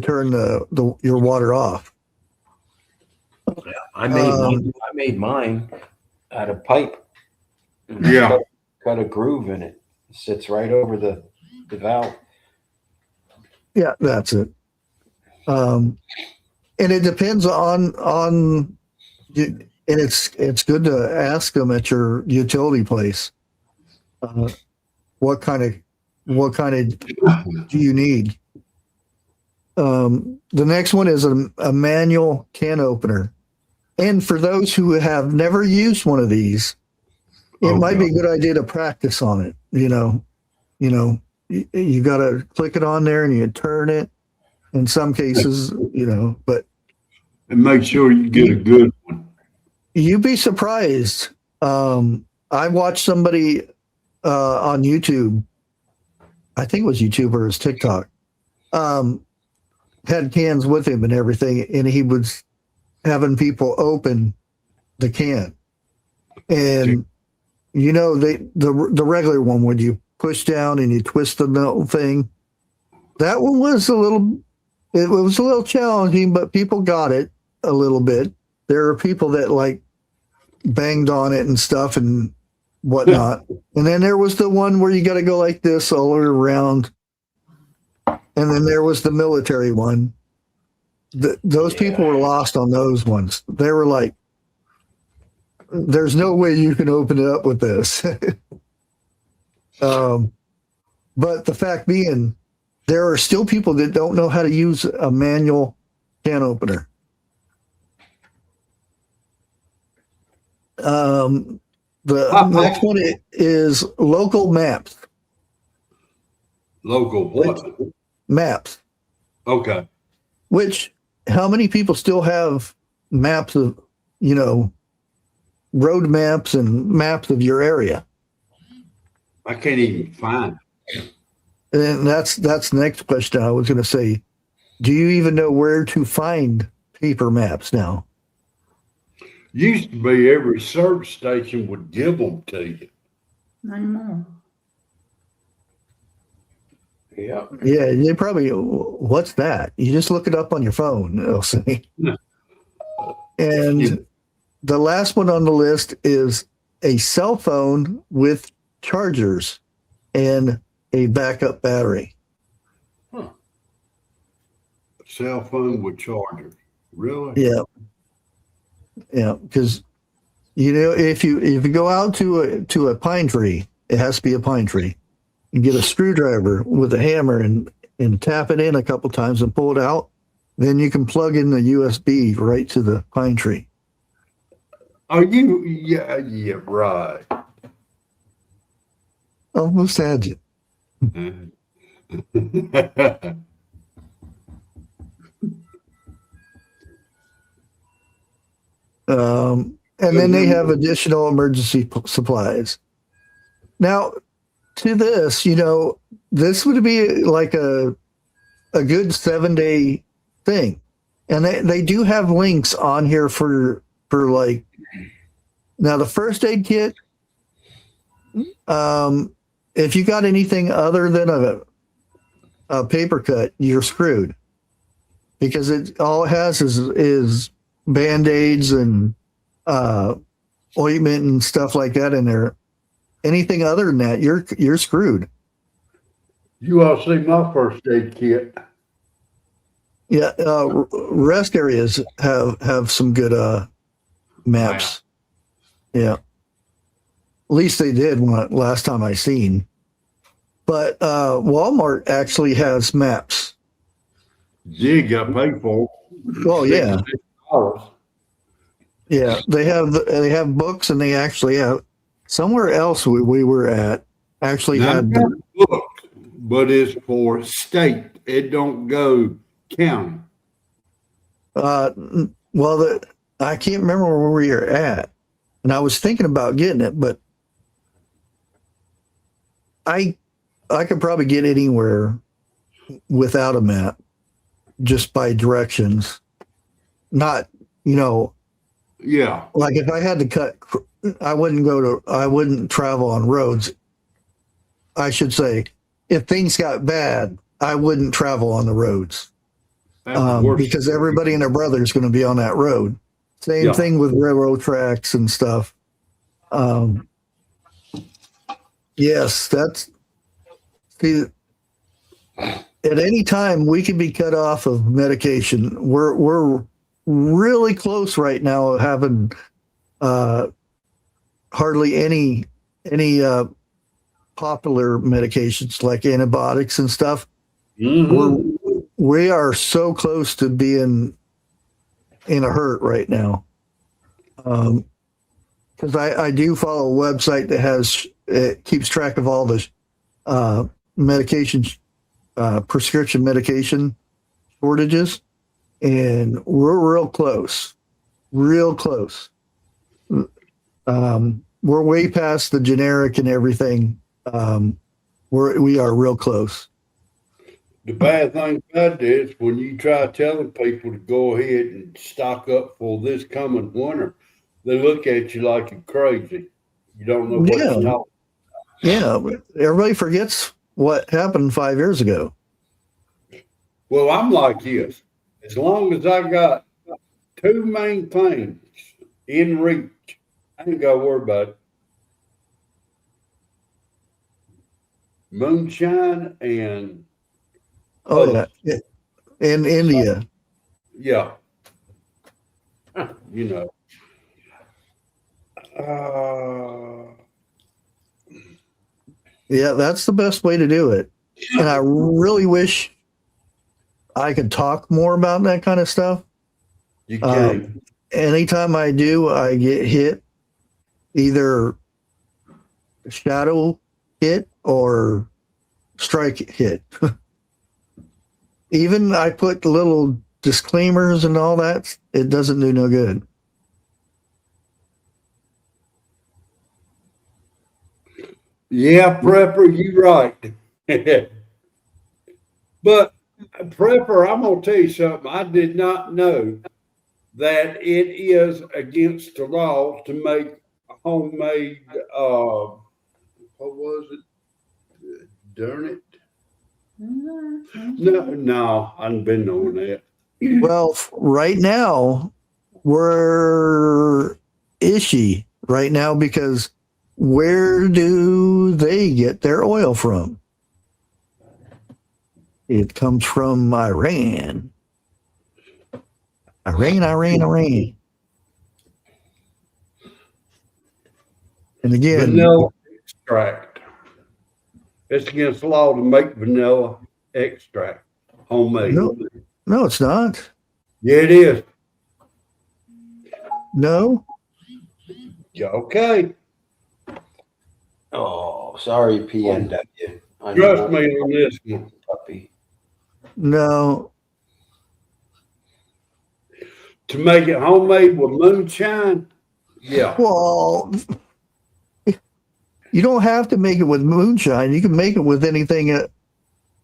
turn your water off. Yeah, I made mine out of pipe. Yeah. Got a groove in it. It sits right over the valve. Yeah, that's it. And it depends on and it's good to ask them at your utility place. What kind of do you need? The next one is a manual can opener. And for those who have never used one of these, it might be a good idea to practice on it. You got to click it on there and you turn it. In some cases, but And make sure you get a good one. you'd be surprised. I watched somebody on YouTube. I think it was YouTube or his TikTok. Had cans with him and everything, and he was having people open the can. And the regular one, when you push down and you twist the little thing, that one was a little challenging, but people got it a little bit. There are people that like banged on it and stuff and whatnot. And then there was the one where you got to go like this all around. And then there was the military one. Those people were lost on those ones. They were like, there's no way you can open it up with this. But the fact being, there are still people that don't know how to use a manual can opener. The next one is local maps. Local what? Maps. Okay. Which, how many people still have maps of, road maps and maps of your area? I can't even find it. And that's the next question I was going to say. Do you even know where to find paper maps now? Used to be every service station would give them to you. Not anymore. Yeah. Yeah, they probably, what's that? You just look it up on your phone, they'll say. Yeah. And the last one on the list is a cell phone with chargers and a backup battery. Cell phone with charger. Really? Yeah. Yeah, because if you go out to a pine tree, it has to be a pine tree. You get a screwdriver with a hammer and tap it in a couple times and pull it out. Then you can plug in the USB right to the pine tree. Are you? Yeah, yeah, right. Almost had you. And then they have additional emergency supplies. Now, to this, you know, this would be like a good 7-day thing. And they do have links on here for like, now the first aid kit, if you got anything other than a paper cut, you're screwed, because all it has is Band-Aids and ointment and stuff like that in there. Anything other than that, you're screwed. You all see my first aid kit? Yeah, rest areas have some good maps. Yeah, at least they did last time I seen. But Walmart actually has maps. You got paid for. Well, yeah, $66. yeah. They have books, and they actually have somewhere else we were at actually had book, but it's for state. It don't go county. Well, I can't remember where we were at, and I was thinking about getting it, but I could probably get anywhere without a map, just by directions. Not, you know, Yeah. like if I had to cut, I wouldn't travel on roads. I should say, if things got bad, I wouldn't travel on the roads. Because everybody and their brother is going to be on that road. Same thing with railroad tracks and stuff. Yes, see, at any time we could be cut off of medication. We're really close right now of having hardly any popular medications like antibiotics and stuff. Mm-hmm. We are so close to being in a hurt right now. Because I do follow a website that keeps track of all the medications, prescription medication shortages, and we're real close. We're way past the generic and everything. We are real close. The bad thing about this, when you try telling people to go ahead and stock up for this coming winter, they look at you like you're crazy. You don't know what you're talking about. Yeah, everybody forgets what happened 5 years ago. Well, I'm like this. As long as I got two main things in reach, I ain't got to worry about it. Moonshine and yeah, in India. Yeah. You know. Yeah, that's the best way to do it. And I really wish I could talk more about that kind of stuff. You can. Anytime I do, I get hit, either shadow hit or strike hit. Even I put little disclaimers and all that, it doesn't do no good. Yeah, Prepper, you're right. But Prepper, I'm going to tell you something. I did not know that it is against the law to make homemade, what was it? Darn it. No, I haven't been knowing that. Well, right now, we're ishy right now because where do they get their oil from? It comes from Iran. Iran. And again, vanilla extract. It's against the law to make vanilla extract homemade. No, it's not. Yeah, it is. No. Yeah, okay. Oh, sorry, PNW. Trust me on this one. Puppy. No, To make it homemade with moonshine, yeah. well, you don't have to make it with moonshine. You can make it with anything at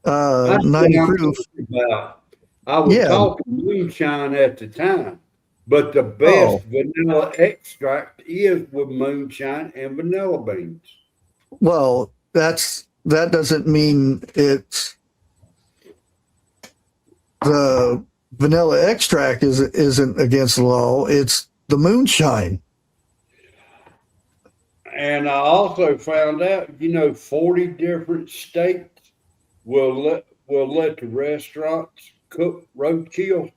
That's 90 what I'm proof. talking about. I was Yeah. talking moonshine at the time, but the Oh. best vanilla extract is with moonshine and vanilla beans. Well, that doesn't mean it's the vanilla extract isn't against the law. It's the moonshine. And I also found out, 40 different states will let the restaurants cook roadkill.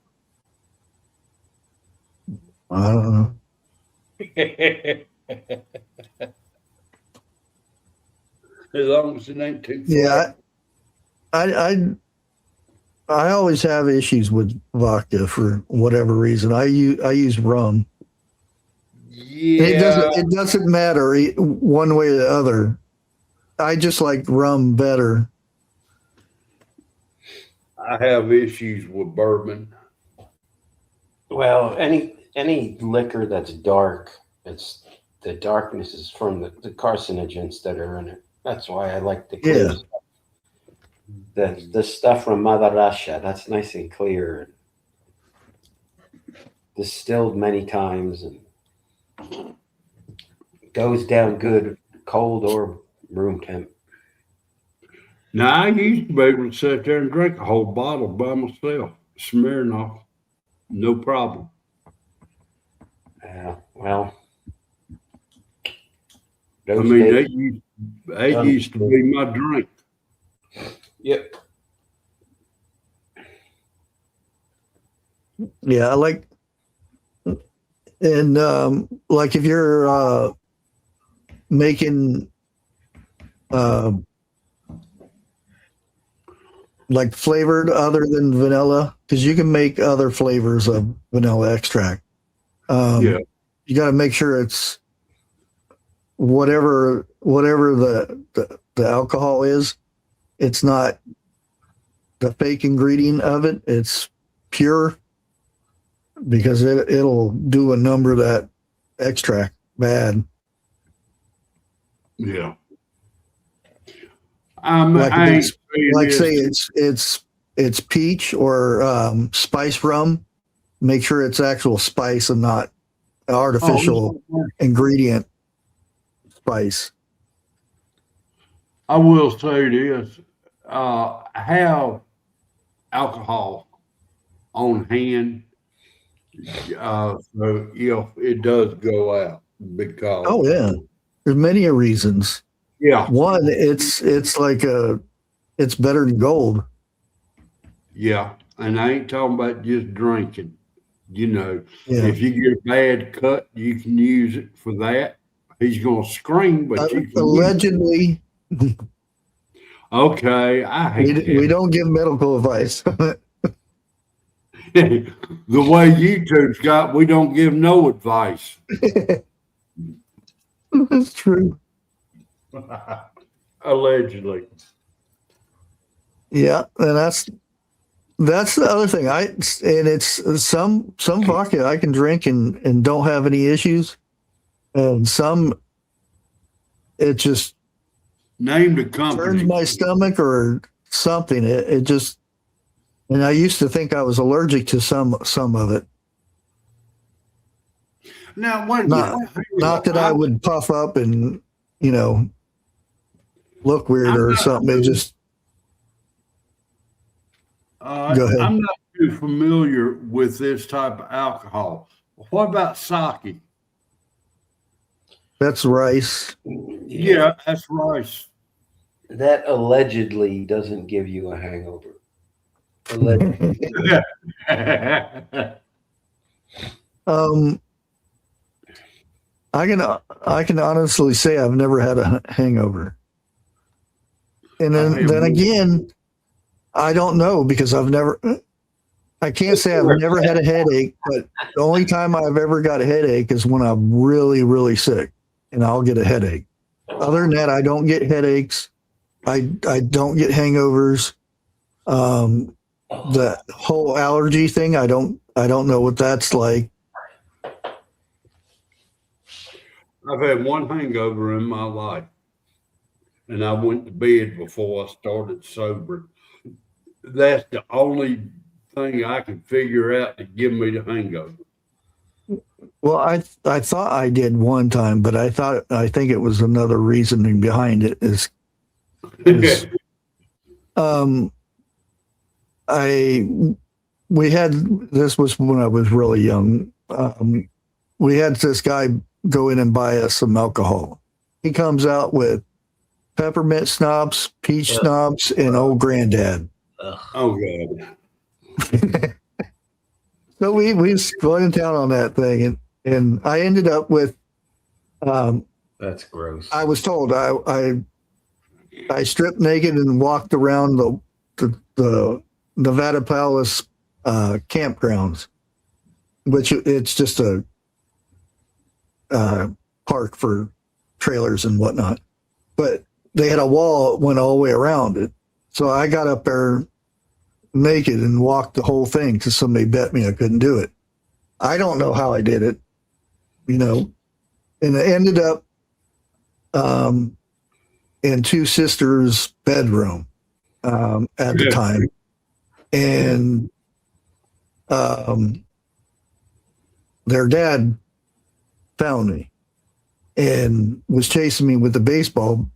I don't know. As long as it ain't too far. Yeah, I always have issues with vodka for whatever reason. I use rum. Yeah. It doesn't matter one way or the other. I just like rum better. I have issues with bourbon. Well, any liquor that's dark, the darkness is from the carcinogens that are in it. That's why I like the clear stuff. The stuff from Mother Russia, that's nice and clear and distilled many times and goes down good, cold or room temp. Now, I used to be able to sit there and drink a whole bottle by myself, Smirnoff, no problem. Well, that used to be my drink. Yep. Yeah, I like, and like if you're making like flavored other than vanilla, because you can make other flavors of vanilla extract. Yeah. You got to make sure it's whatever the alcohol is. It's not the fake ingredient of it. It's pure, because it'll do a number of that extract bad. Yeah. Say it's peach or spice rum. Make sure it's actual spice and not artificial ingredient spice. I will say this: have alcohol on hand, so if it does go out, because there's many reasons. Yeah. One, it's like it's better than gold. Yeah, and I ain't talking about just drinking. If you get a bad cut, you can use it for that. He's gonna scream, but you can allegedly. Okay, I hate we don't give medical advice. The way YouTube's got, we don't give no advice. That's true. Allegedly. Yeah, and that's the other thing. It's some vodka I can drink and don't have any issues, and some it just name the company, turns my stomach or something. It just, and I used to think I was allergic to some of it. Now, not that I would puff up and look weird or something. It just go ahead. I'm not too familiar with this type of alcohol. What about sake? That's rice. Yeah, that's rice. That allegedly doesn't give you a hangover. Allegedly. I can honestly say I've never had a hangover. And then again, I don't know, because I've I can't say I've never had a headache, but the only time I've ever got a headache is when I'm really, really sick, and I'll get a headache. Other than that, I don't get headaches. I don't get hangovers. The whole allergy thing, I don't know what that's like. I've had one hangover in my life, and I went to bed before I started sober. That's the only thing I can figure out to give me the hangover. Well, I thought I did one time, but I think it was another reasoning behind it is we had, this was when I was really young. We had this guy go in and buy us some alcohol. He comes out with peppermint schnapps, peach schnapps, and old granddad. Oh God. So we was going to town on that thing, and I ended up with That's gross. I was told I stripped naked and walked around the Nevada Palace campgrounds, which it's just a park for trailers and whatnot. But they had a wall that went all the way around it. So I got up there naked and walked the whole thing because somebody bet me I couldn't do it. I don't know how I did it, and it ended up in two sisters' bedroom at the time. And their dad found me and was chasing me with a baseball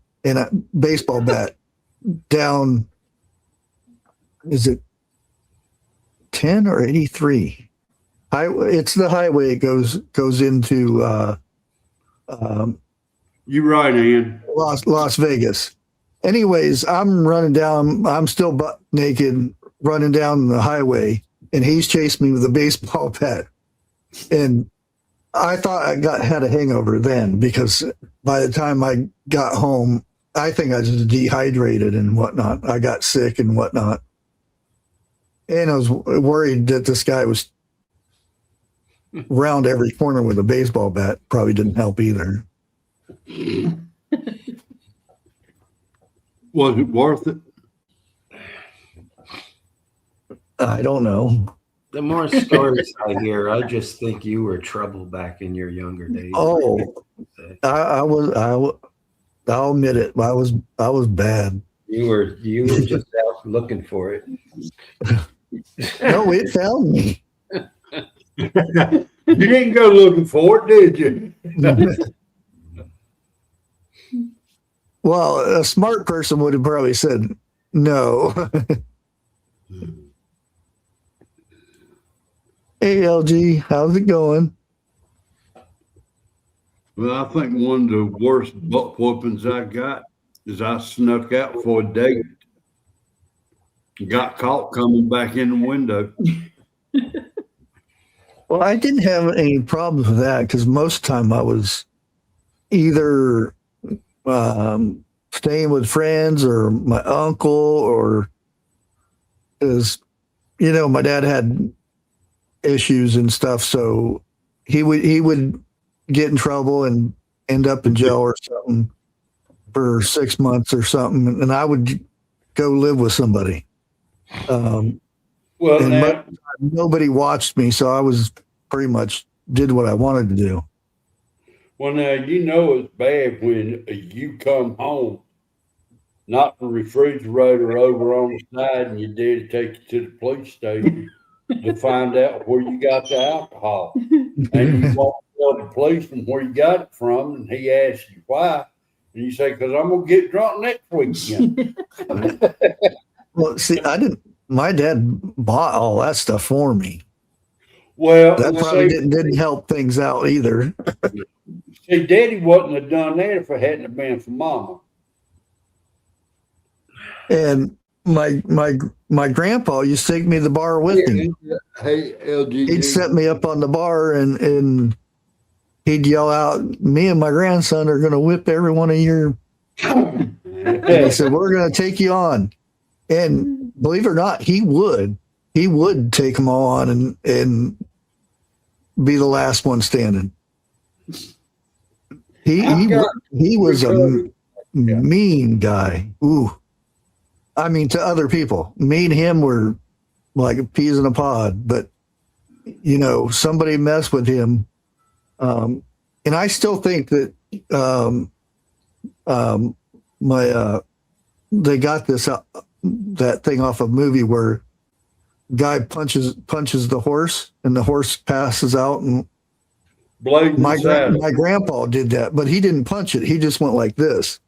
bat down, is it 10 or 83? It's the highway. It goes into You're right, Ann. Las Vegas. Anyways, I'm running down. I'm still butt naked, running down the highway, and he's chasing me with a baseball bat. And I thought I had a hangover then, because by the time I got home, I think I just dehydrated and whatnot. I got sick and whatnot. And I was worried that this guy was round every corner with a baseball bat. Probably didn't help either. Was it worth it? I don't know. The more stories I hear, I just think you were trouble back in your younger days. Oh, I'll admit it. I was bad. You were just out looking for it. No, it found me. You didn't go looking for it, did you? Well, a smart person would have probably said no. Hey, LG, how's it going? Well, I think one of the worst butt whoopings I got is I snuck out for a date. Got caught coming back in the window. Well, I didn't have any problems with that because most of the time I was either staying with friends or my uncle, or is, my dad had issues and stuff, so he would get in trouble and end up in jail or something for 6 months or something, and I would go live with somebody. Nobody watched me, so I was pretty much did what I wanted to do. Well, now, it's bad when you come home, knock the refrigerator over on the side, and your daddy take you to the police station to find out where you got the alcohol. And you won't tell the policeman where you got it from, and he asks you why. And you say, because I'm going to get drunk next weekend. Well, see, my dad bought all that stuff for me. Well, that probably didn't help things out either. See, Daddy wouldn't have done that if it hadn't been for Mama. And my grandpa used to take me to the bar with him. Hey, LG. He'd set me up on the bar and he'd yell out, "Me and my grandson are going to whip every one of your." And he said, "We're going to take you on." And believe it or not, he would. he would take them all on and be the last one standing. He was a mean guy. Ooh. I mean, to other people, me and him were like peas in a pod, but somebody messed with him. And I still think that, they got that thing off a movie where guy punches the horse and the horse passes out, and my grandpa did that, but he didn't punch it. He just went like this,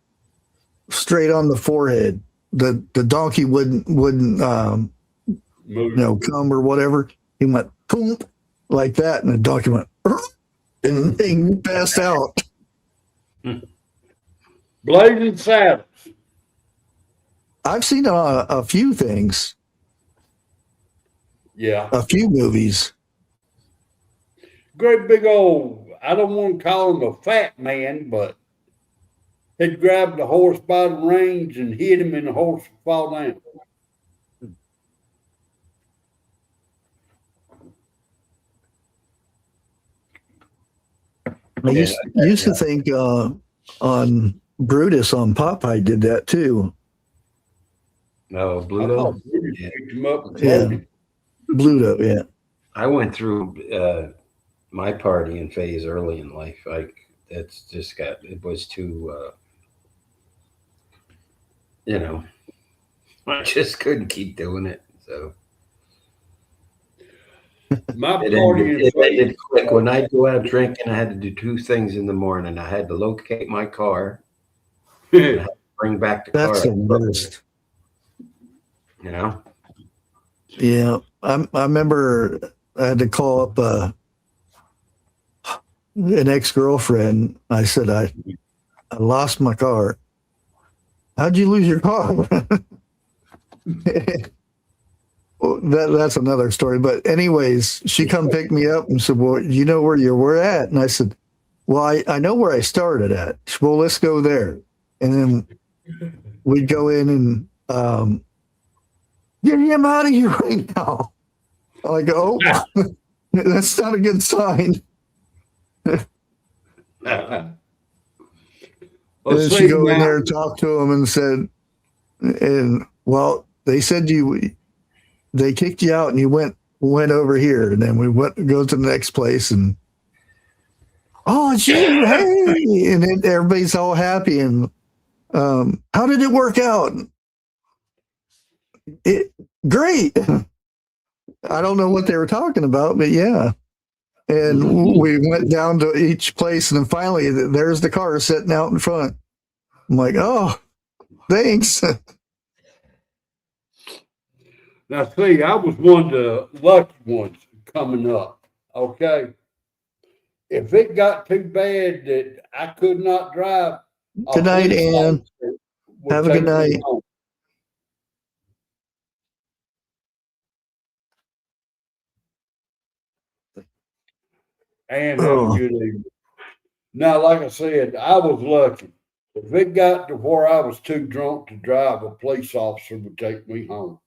straight on the forehead. The donkey wouldn't come or whatever. He went boom like that, and the donkey went and he passed out. Blazing Saddles. I've seen a few things. Yeah. A few movies. Great big old, I don't want to call him a fat man, but he'd grab the horse by the reins and hit him and the horse would fall down. I used to think on Brutus on Popeye did that too. No, Bluto. Picked him up and Yeah. told him. Bluto, yeah. I went through my partying phase early in life. It was too, I just couldn't keep doing it. So My it ended quick. When I go out drinking, I had to do two things in the morning. I had to locate my car, and I had to bring back the That's car. the worst. Yeah. I remember I had to call up an ex-girlfriend. I said, I lost my car. How'd you lose your car? Well, that's another story. But anyways, she come pick me up and said, well, you know where you were at? And I said, well, I know where I started at. She said, well, let's go there. And then we'd go in and get him out of here right now. I go, oh, that's not a good sign. And then she go in there and talk to him and said, well, they said they kicked you out and you went over here. And then we go to the next place and, oh, it's you, hey. And then everybody's all happy. And how did it work out? Great. I don't know what they were talking about, but yeah. And we went down to each place, and then finally, there's the car sitting out in front. I'm like, oh, thanks. Now, see, I was one of the lucky ones coming up, okay? If it got too bad that I could not drive. Good night, Ann. Have a good night. And have a good evening. Now, like I said, I was lucky. If it got to where I was too drunk to drive, a police officer would take me home.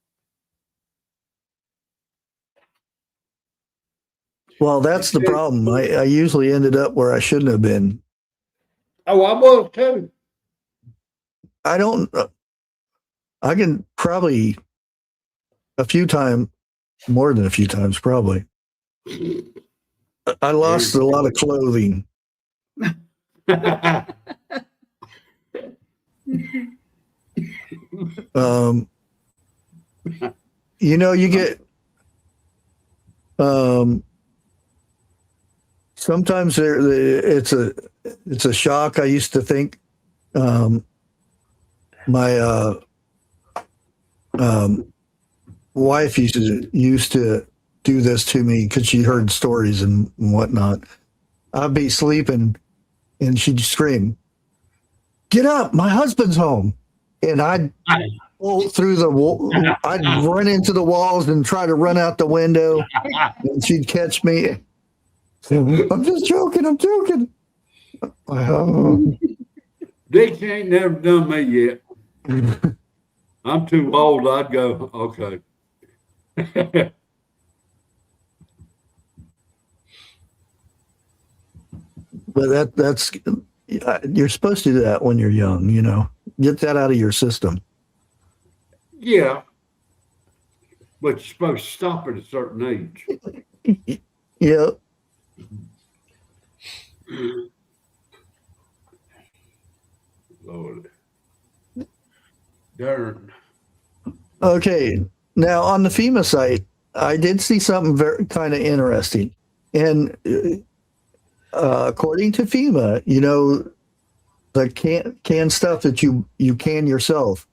Well, that's the problem. I usually ended up where I shouldn't have been. Oh, I was too. I can probably more than a few times, probably. I lost a lot of clothing. You get sometimes it's a shock. I used to think my wife used to do this to me because she heard stories and whatnot. I'd be sleeping and she'd scream, "Get up, my husband's home." And I'd pull through I'd run into the walls and try to run out the window, and she'd catch me. I'm just joking. I'm joking. Dick ain't never done me yet. I'm too old. I'd go, okay. But that's you're supposed to do that when you're young, you know. Get that out of your system. Yeah. But you're supposed to stop at a certain age. Yeah. Lord. Darn. Okay. Now on the FEMA site, I did see something very kind of interesting. And according to FEMA, you know, the canned stuff that you can yourself,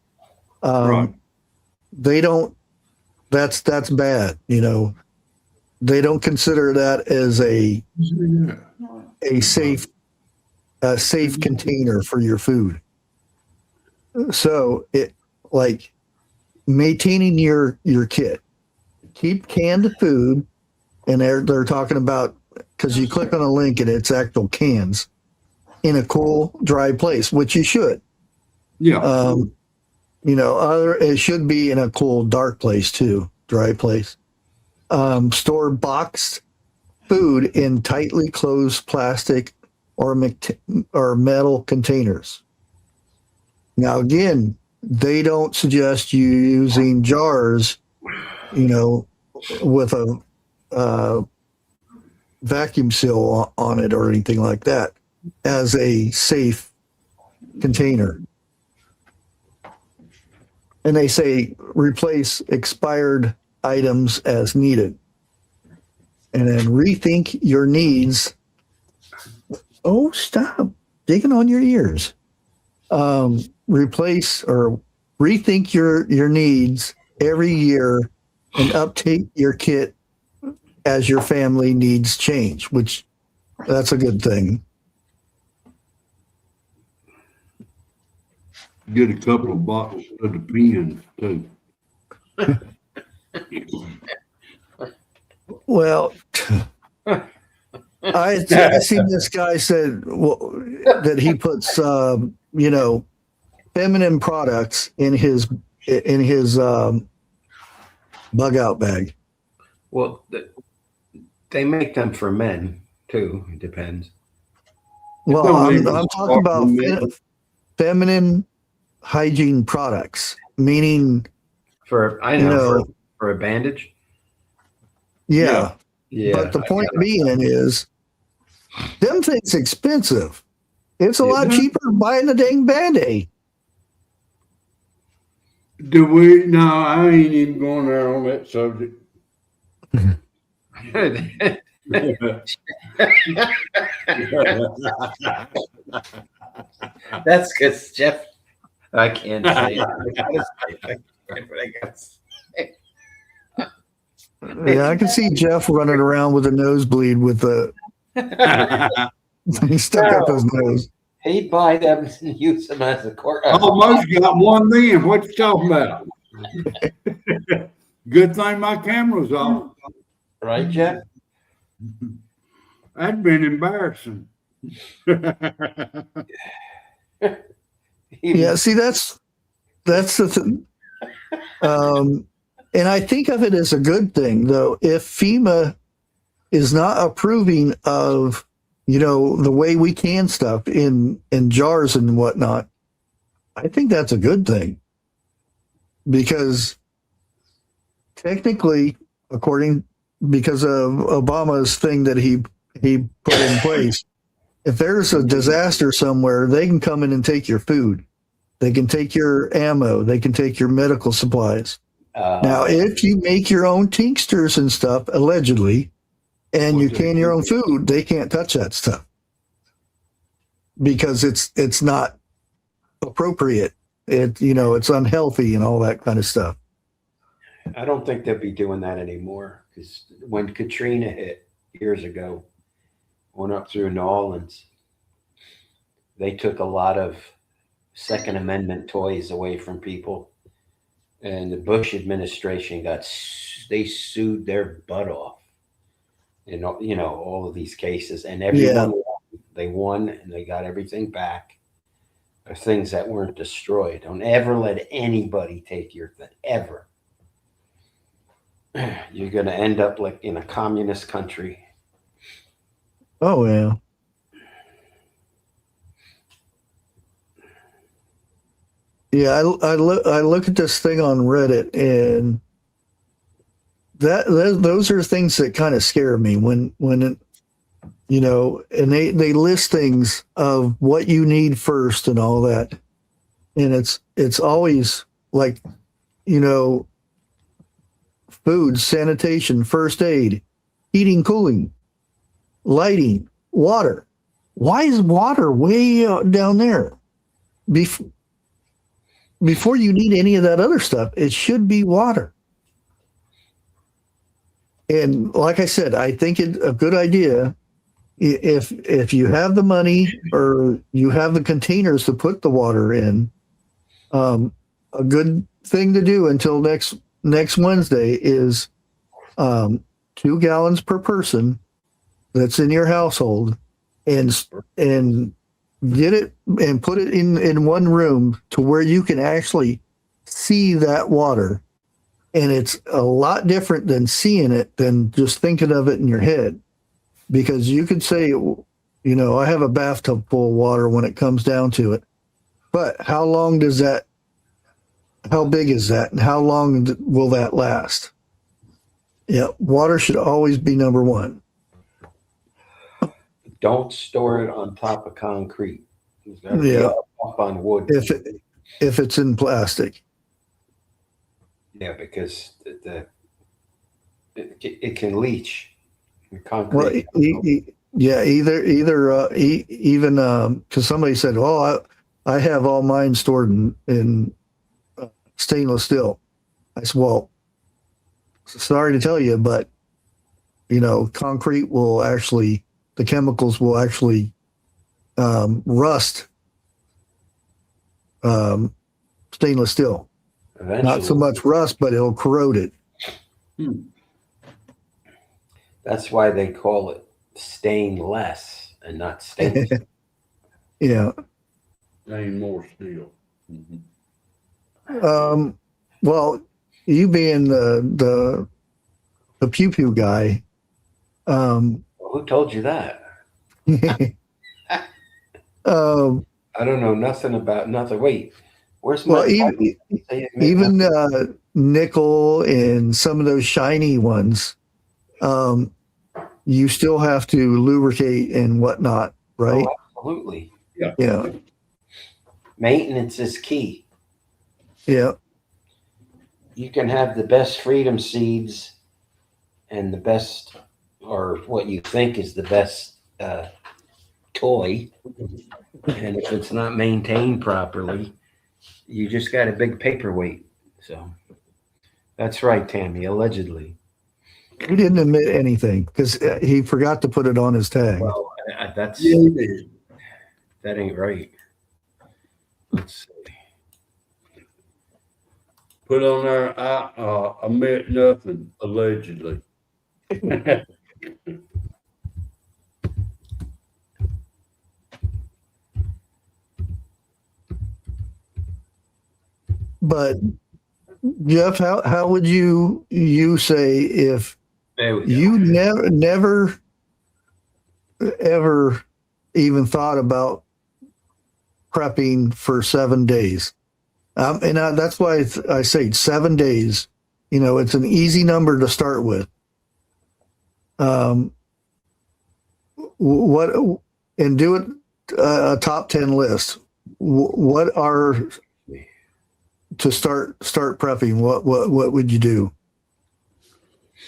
Right. they don't. That's bad. You know, they don't consider that as a safe container for your food. So it like maintaining your kit. Keep canned food, and they're talking about, because you click on a link and it's actual cans in a cool, dry place, which you should. Yeah. You know, it should be in a cool, dark place too, dry place. Store boxed food in tightly closed plastic or metal containers. Now, again, they don't suggest you using jars, you know, with a vacuum seal on it or anything like that as a safe container. And they say replace expired items as needed. And then rethink your needs. Oh, stop digging on your ears. Replace or rethink your needs every year and update your kit as your family needs change, which that's a good thing. Get a couple of bottles of the pens too. Well, I seen this guy said that he puts you know, feminine products in his bug out bag. Well, they make them for men too. It depends. Well, I'm talking about feminine hygiene products, meaning for a bandage. Yeah. Yeah. But the point being is, them things expensive. It's a lot cheaper than buying a dang Band-Aid. Do we? No, I ain't even going there on that subject. That's because Jeff. I can't say it. Yeah, I can see Jeff running around with a nosebleed with the he stuck up his nose. He'd buy them and use them as a court. Almost got one then. What you talking about? Good thing my camera's off. Right, Jeff? That'd been embarrassing. Yeah, see, that's the thing. And I think of it as a good thing, though. If FEMA is not approving of, you know, the way we can stuff in jars and whatnot, I think that's a good thing. Because technically, because of Obama's thing that he put in place, if there's a disaster somewhere, they can come in and take your food. They can take your ammo. They can take your medical supplies. Now, if you make your own tinctures and stuff, allegedly, and you can your own food, they can't touch that stuff because it's not appropriate. It's unhealthy and all that kind of stuff. I don't think they'll be doing that anymore, because when Katrina hit years ago, went up through New Orleans, they took a lot of Second Amendment toys away from people. And the Bush administration they sued their butt off in, all of these cases, and everyone they won and they got everything back. Or things that weren't destroyed. Don't ever let anybody take your thing, ever. You're going to end up like in a communist country. Oh yeah. Yeah, I look at this thing on Reddit, and those are things that kind of scare me when and they list things of what you need first and all that, and it's always like, food, sanitation, first aid, heating, cooling, lighting, water. Why is water way down there? Before you need any of that other stuff, it should be water. And like I said, I think it's a good idea if you have the money or you have the containers to put the water in. A good thing to do until next Wednesday is 2 gallons per person that's in your household, and get it and put it in one room to where you can actually see that water. And it's a lot different than seeing it than just thinking of it in your head, because you could say, I have a bathtub full of water when it comes down to it, but how big is that, and how long will that last? Yeah, water should always be number one. Don't store it on top of concrete. Yeah, up on wood. If it's in plastic. Yeah, because it can leach. Concrete. Well, even because somebody said, "Oh, I have all mine stored in stainless steel." I said, "Well, sorry to tell you, but concrete will actually, the chemicals will actually rust stainless steel. Eventually. Not so much rust, but it'll corrode it." That's why they call it stainless and not stainless. Yeah. Stain more steel. Well, you being the pew pew guy. Who told you that? I don't know nothing about nothing. Wait, where's my? Well, even nickel and some of those shiny ones, you still have to lubricate and whatnot, right? Oh, absolutely. Yeah. Maintenance is key. Yeah. You can have the best freedom seeds and the best, or what you think is the best toy, and if it's not maintained properly, you just got a big paperweight. So that's right, Tammy, allegedly. He didn't admit anything because he forgot to put it on his tag. Well, that ain't right. Let's see. Put on there, I admit nothing, allegedly. But Jeff, how would you say if you never ever even thought about prepping for 7 days? That's why I say 7 days. It's an easy number to start with. And do it a top 10 list. What are to start prepping? What would you do?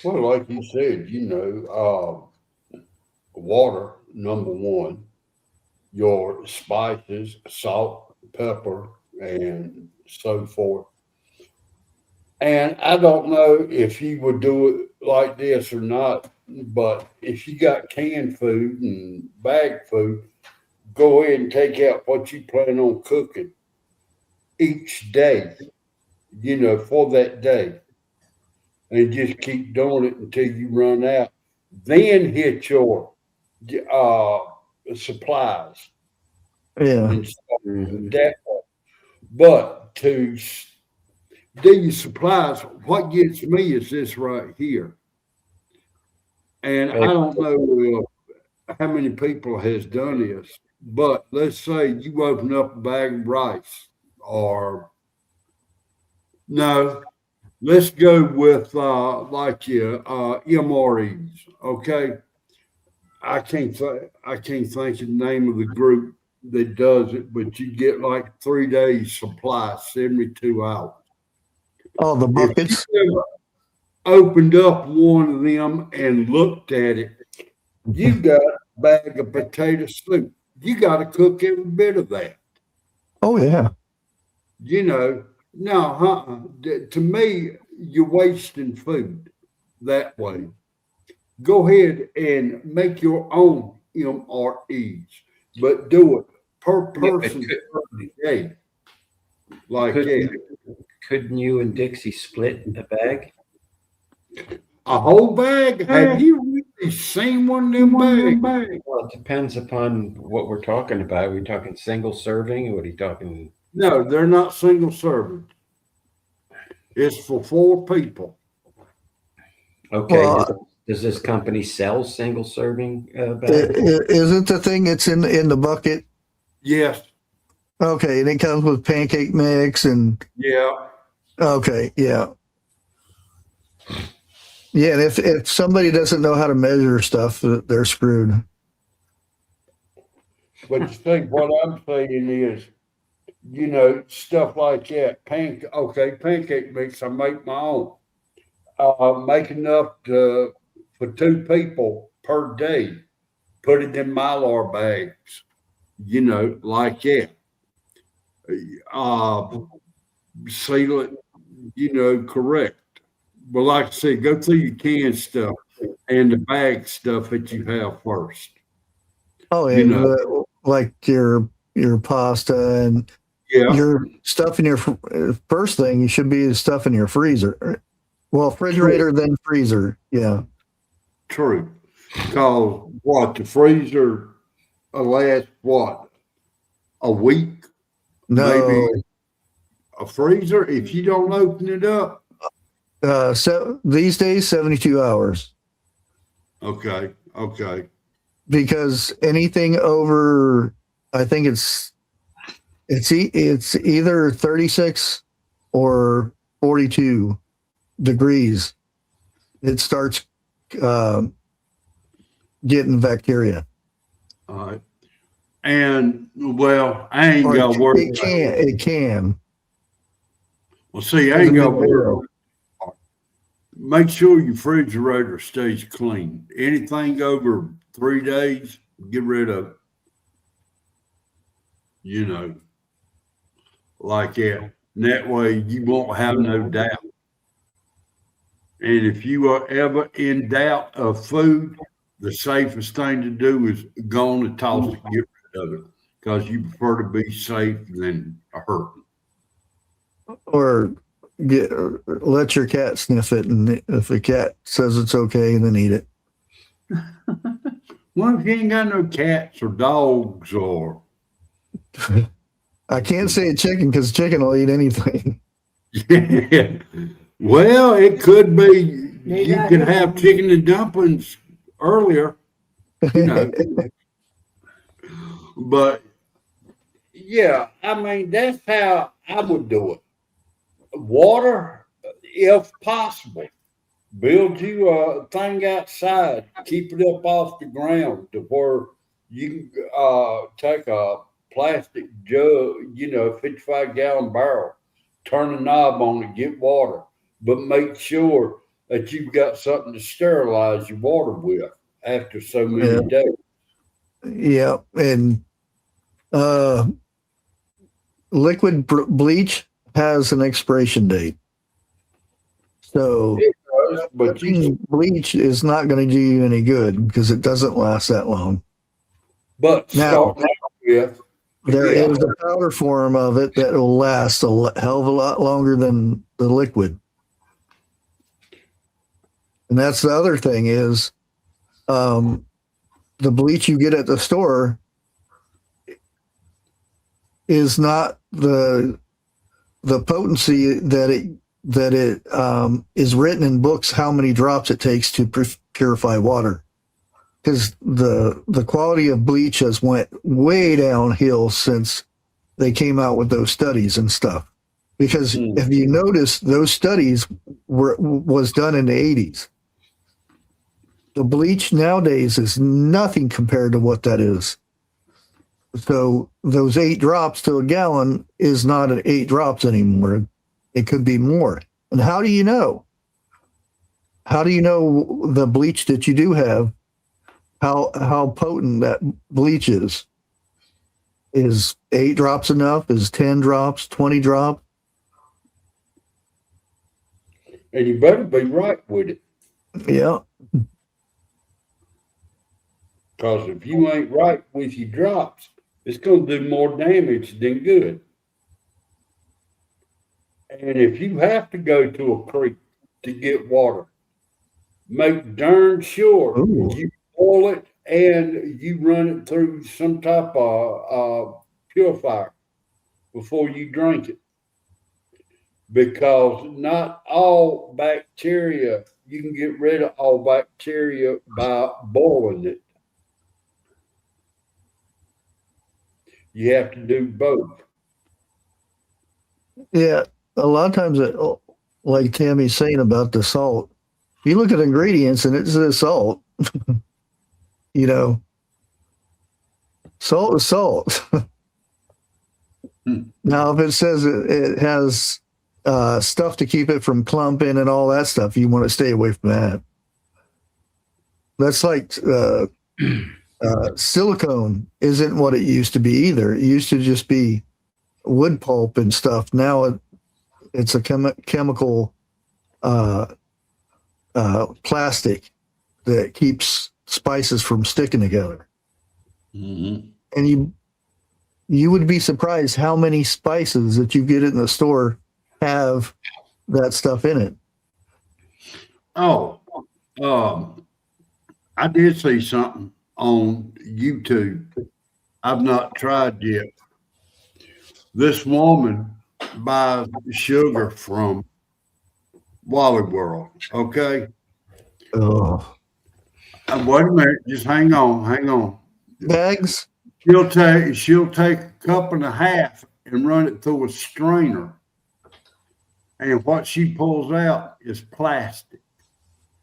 Well, like you said, water, number one, your spices, salt, pepper, and so forth. And I don't know if you would do it like this or not, but if you got canned food and bagged food, go ahead and take out what you plan on cooking each day, for that day. And just keep doing it until you run out. Then hit your supplies. Yeah. And stuff that way. But these supplies, what gets me is this right here. And I don't know how many people has done this, but let's say you open up a bag of rice, or no, let's go with like your MREs, okay? I can't think of the name of the group that does it, but you get like 3 days supply, 72 hours. Oh, the buckets. If you opened up one of them and looked at it, you got a bag of potato soup. You got to cook every bit of that. Oh yeah. You know, no, to me, you're wasting food that way. Go ahead and make your own MREs, but do it per person per day. Like that. Couldn't you and Dixie split a bag? A whole bag? Have you really seen one of them bags? Well, it depends upon what we're talking about. Are we talking single serving, or what are you talking? No, they're not single serving. It's for 4 people. Okay. Well, does this company sell single serving bags? Isn't the thing that's in the bucket? Yes. Okay, and it comes with pancake mix and Yeah. okay, yeah. Yeah, and if somebody doesn't know how to measure stuff, they're screwed. But you see, what I'm saying is, you know, stuff like that. Pancake mix, I make my own. Make enough for 2 people per day. Put it in Mylar bags, you know, like that. Seal it, you know, correct. But like I said, go through your canned stuff and the bag stuff that you have first. Oh, yeah, You know. like your pasta and your stuff in your first thing. You should be stuff in your freezer. Well, refrigerator, then freezer. Yeah. True. Because the freezer lasts a week? No. Maybe a freezer if you don't open it up. So these days, 72 hours. Okay. Because anything over, I think it's either 36 or 42 degrees, it starts getting bacteria. All right. And well, I ain't got to worry. It can. Well, see, I ain't got to worry. Make sure your refrigerator stays clean. Anything over 3 days, get rid of it. You know, like that. And that way you won't have no doubt. And if you are ever in doubt of food, the safest thing to do is go on and toss it, get rid of it, because you prefer to be safe than hurting. Or let your cat sniff it, and if the cat says it's okay, then eat it. Well, if you ain't got no cats or dogs or... I can't say a chicken because chicken will eat anything. Yeah. Well, it could be you can have chicken and dumplings earlier, you know. But yeah, I mean, that's how I would do it. Water, if possible. Build you a thing outside, keep it up off the ground to where you can take a plastic jug, 55-gallon barrel, turn a knob on it, get water, but make sure that you've got something to sterilize your water with after so many days. Yeah, and liquid bleach has an expiration date. So but bleach is not going to do you any good because it doesn't last that long. But now, with there is a powder form of it that will last a hell of a lot longer than the liquid. And that's the other thing is the bleach you get at the store is not the potency that that it is written in books how many drops it takes to purify water. Because the quality of bleach has went way downhill since they came out with those studies and stuff. Because if you notice, those studies was done in the 80s. The bleach nowadays is nothing compared to what that is. So those 8 drops to a gallon is not an 8 drops anymore. It could be more. And how do you know? How do you know the bleach that you do have, how potent that bleach is? Is 8 drops enough? Is 10 drops, 20 drops? And you better be right with it. Yeah. Because if you ain't right with your drops, it's going to do more damage than good. And if you have to go to a creek to get water, make darn sure you boil it and you run it through some type of purifier before you drink it. Because not all bacteria, you can get rid of all bacteria by boiling it. You have to do both. Yeah. A lot of times, like Tammy's saying about the salt, you look at ingredients and it says salt. You know, salt is salt. Now, if it says it has stuff to keep it from clumping and all that stuff, you want to stay away from that. That's like silicone isn't what it used to be either. It used to just be wood pulp and stuff. Now it's a chemical plastic that keeps spices from sticking together. Mm-hmm. And you would be surprised how many spices that you get in the store have that stuff in it. Oh, I did see something on YouTube. I've not tried yet. This woman buys sugar from Wally World. Okay. Oh, Wait a minute. Just hang on. bags? She'll take a cup and a half and run it through a strainer. And what she pulls out is plastic.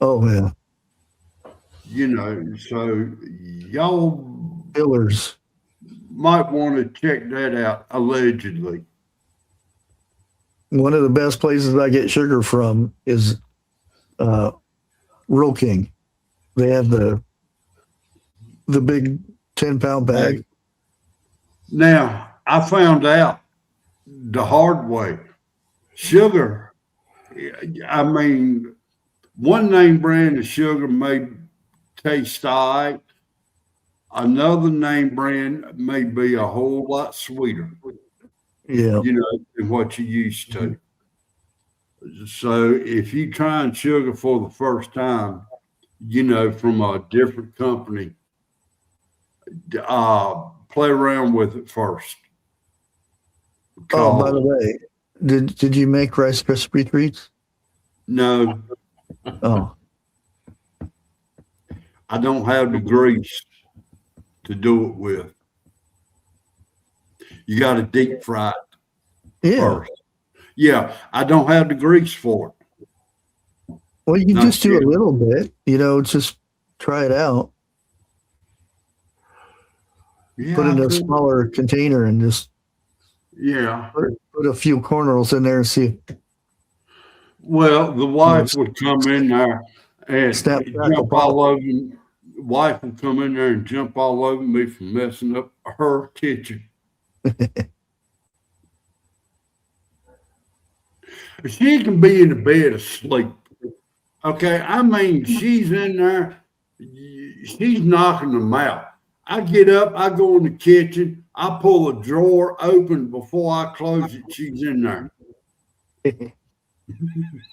Oh, yeah. You know, so y'all Fillers. might want to check that out, allegedly. One of the best places I get sugar from is Rural King. They have the big 10-pound bag. Now, I found out the hard way. Sugar, I mean, one name brand of sugar may taste all right. Another name brand may be a whole lot sweeter. Yeah. You know, than what you used to. So if you trying sugar for the first time, you know, from a different company, play around with it first. Oh, by the way, did you make Rice Krispie treats? No, Oh, I don't have the grease to do it with. You got to deep fry it yeah. first. Yeah, I don't have the grease for it. Well, you can Not just do yet. a little bit, you know, just try it out. Yeah, Put it in I a could. smaller container and just Yeah. put a few kernels in there and see. Well, the wife would come in there and Snap, crackle, jump all over me. Wife would come in there and jump all over me for messing up her kitchen. She can be in the bed asleep. Okay, I mean, she's in there, she's knocking them out. I get up, I go in the kitchen, I pull a drawer open before I close it. She's in there.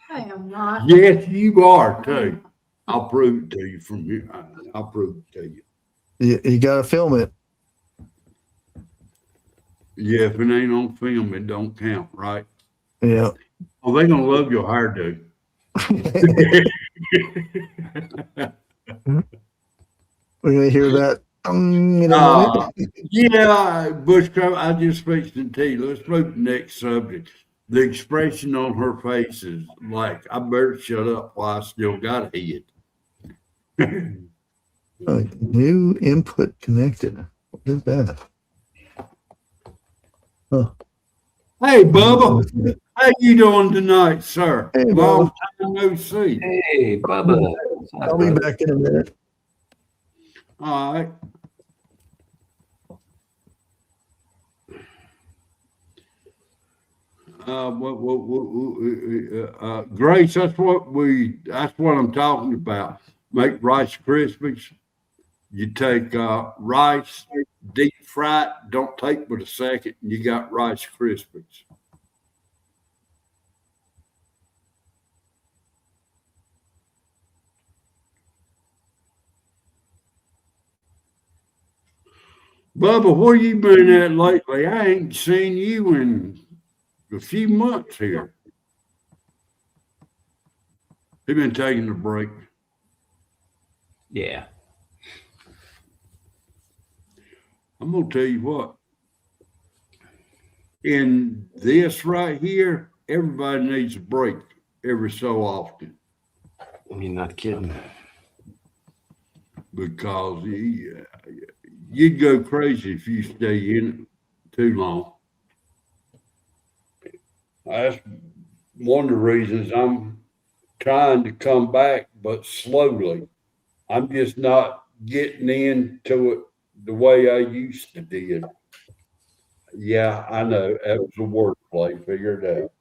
I am not. Yes, you are too. I'll prove it to you from here. I'll prove it to you. You got to film it. Yeah, if it ain't on film, it don't count, right? Yeah. Oh, they're gonna love your hairdo. We're gonna hear that in a minute. Yeah, Bushcraft, I just fixed the tea. Let's move to the next subject. The expression on her face is like, I better shut up while I still got a head. New input connected. What is that? Oh. Hey, Bubba, how you doing tonight, sir? Hey, Long Bubba. time no see. Hey, Bubba. I'll be back in a minute. All right. Grace, that's what I'm talking about. Make Rice Krispies. You take rice, deep fry it, don't take but a second, and you got Rice Krispies. Bubba, where you been at lately? I ain't seen you in a few months here. You been taking a break. Yeah. I'm gonna tell you what. In this right here, everybody needs a break every so often. You're not kidding. Because you'd go crazy if you stay in it too long. That's one of the reasons I'm trying to come back, but slowly. I'm just not getting into it the way I used to did. Yeah, I know. That was a wordplay. Figure it out.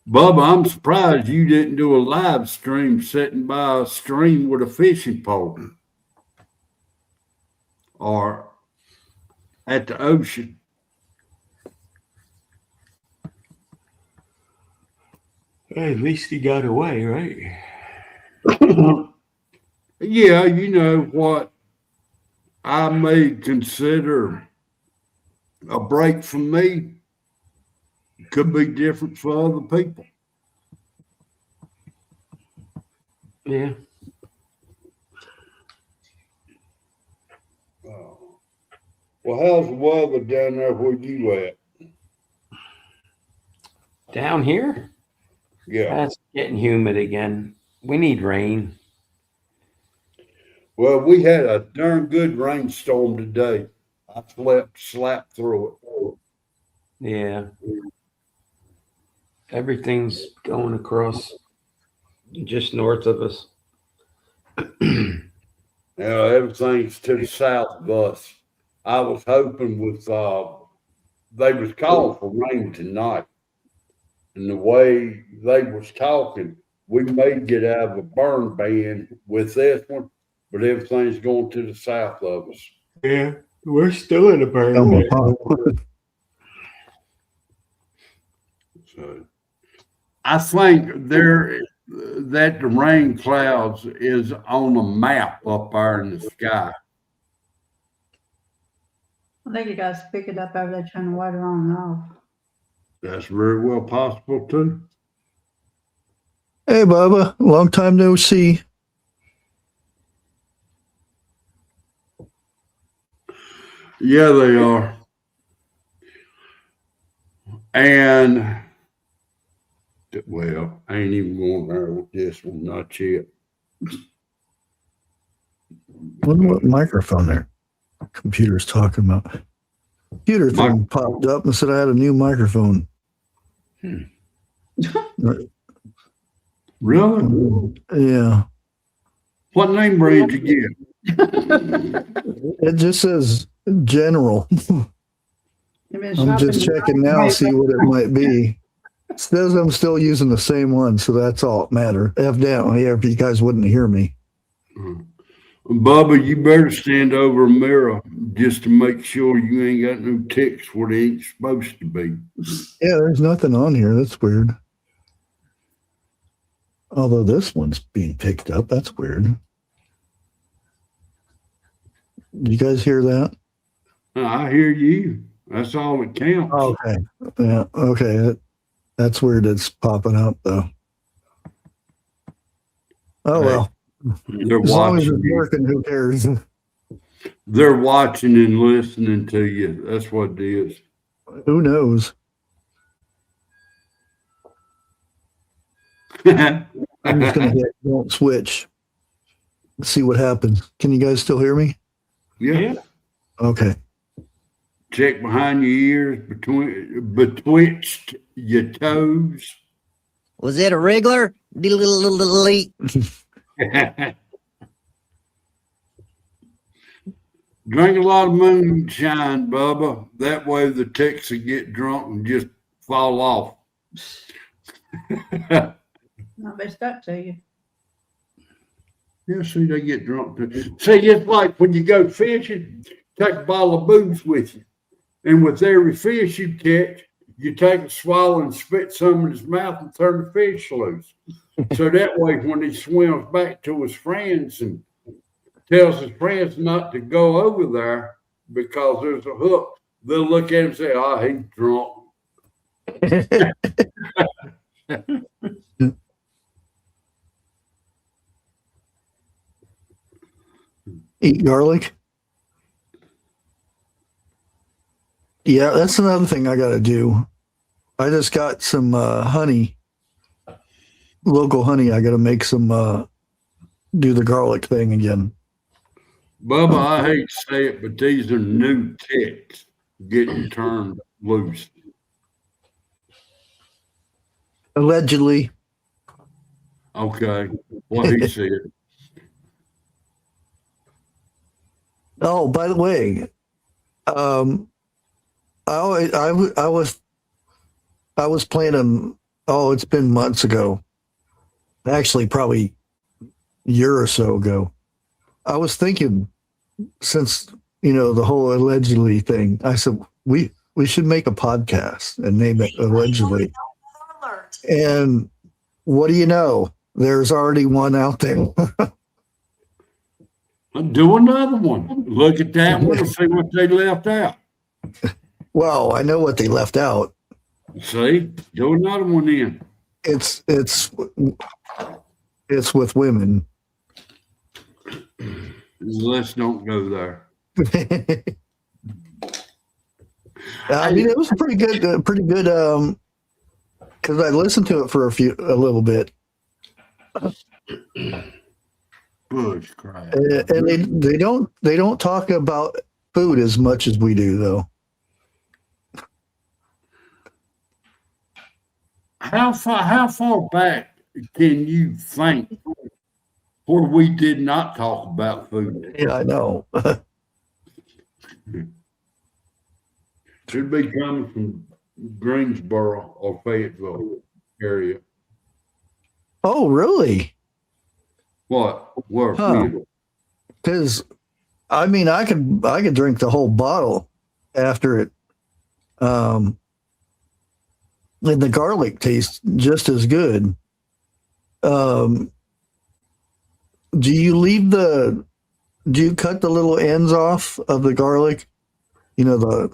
Bubba, I'm surprised you didn't do a live stream sitting by a stream with a fishing pole or at the ocean. Hey, at least he got away, right? Yeah, you know what I may consider a break from me could be different for other people. Yeah. Well, how's the weather down there where you at? Down here? Yeah. That's getting humid again. We need rain. Well, we had a darn good rainstorm today. I slapped through it. Yeah. Everything's going across just north of us. Yeah, everything's to the south of us. I was hoping with they was calling for rain tonight. And the way they was talking, we may get out of a burn ban with this one, but everything's going to the south of us. Yeah, we're still in a burn ban. So I think that the rain clouds is on a map up there in the sky. I think you guys pick it up over there trying to water on and off. That's very well possible too. Hey, Bubba, long time no see. Yeah, they are. And well, I ain't even going there with this one, not yet. Wonder what microphone their computer's talking about. Computer thing popped up and said I had a new microphone. Really? Yeah. What name brand you get? It just says general. I'm just checking now, see what it might be. It says I'm still using the same one, so that's all that matters. Evidently, if you guys wouldn't hear me. Bubba, you better stand over a mirror just to make sure you ain't got no ticks where they ain't supposed to be. Yeah, there's nothing on here. That's weird. Although this one's being picked up. That's weird. You guys hear that? I hear you. That's all that counts. Okay. Yeah. Okay. That's weird. It's popping up though. Oh, well. They're As long as it's watching. working, who cares? They're watching and listening to you. That's what it is. Who knows? I'm just going to hit don't switch. See what happens. Can you guys still hear me? Yeah. Okay. Check behind your ears, betwixt your toes. Was it a wriggler? Delete. Drink a lot of moonshine, Bubba. That way the ticks will get drunk and just fall off. Not be stuck to you. Yeah, see, they get drunk too. See, it's like when you go fishing, take a bottle of booze with you. And with every fish you catch, you take a swallow and spit some in his mouth and turn the fish loose. So that way, when he swims back to his friends and tells his friends not to go over there because there's a hook, they'll look at him and say, oh, he's drunk. Eat garlic. Yeah, that's another thing I got to do. I just got some honey, local honey. I got to make some, do the garlic thing again. Bubba, I hate to say it, but these are new ticks getting turned loose. Allegedly. Okay, what he said. Oh, by the way, I was planning. Oh, it's been months ago. Actually, probably a year or so ago. I was thinking, since the whole allegedly thing, I said we should make a podcast and name it Allegedly. And what do you know? There's already one out there. Do another one. Look at that one and see what they left out. Well, I know what they left out. See, do another one then. It's with women. Let's don't go there. I mean, it was pretty good. Because I listened to it for a little bit. Bushcraft. And they don't talk about food as much as we do, though. How far back can you think where we did not talk about food? Yeah, I know. Should be coming from Greensboro or Fayetteville area. Oh, really? What? Where? Huh. Because I mean, I could drink the whole bottle after it. And the garlic tastes just as good. Do you cut the little ends off of the garlic? The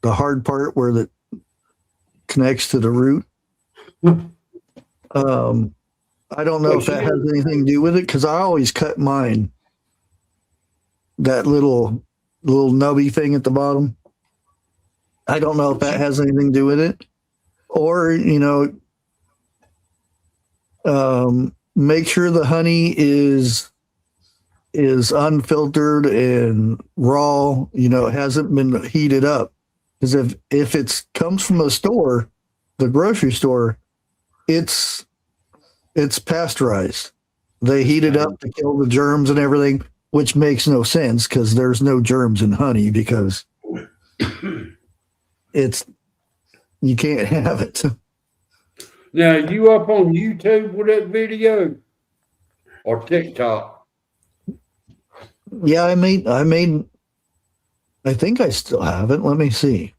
hard part where that connects to the root. I don't know if that has anything to do with it, because I always cut mine. That little nubby thing at the bottom. I don't know if that has anything to do with it. Or, make sure the honey is unfiltered and raw, it hasn't been heated up. Because if it comes from a store, the grocery store, it's pasteurized. They heat it up to kill the germs and everything, which makes no sense because there's no germs in honey, because you can't have it. Now, you up on YouTube with that video or TikTok? Yeah, I think I still have it. Let me see.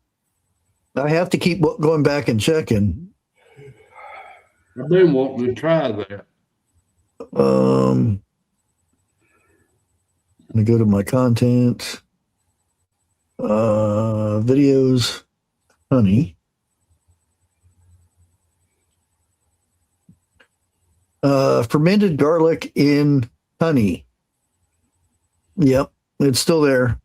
I have to keep going back and checking. I've been wanting to try that. Let me go to my content. Videos, honey. Fermented garlic in honey. Yep, it's still there.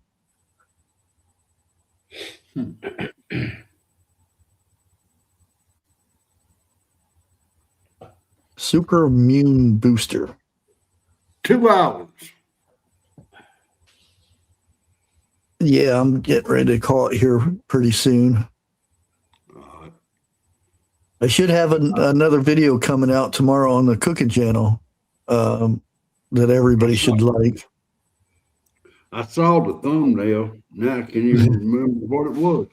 Super immune booster. 2 hours. Yeah, I'm getting ready to call it here pretty soon. I should have another video coming out tomorrow on the cooking channel that everybody should like. I saw the thumbnail. Now I can't even remember what it was.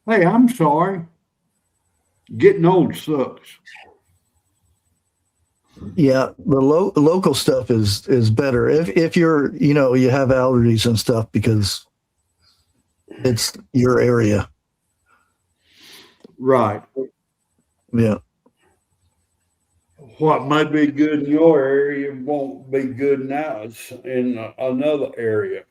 Hey, I'm sorry. Getting old sucks. Yeah, the local stuff is better if you're, you have allergies and stuff because it's your area. Right. Yeah. What may be good in your area won't be good in another area.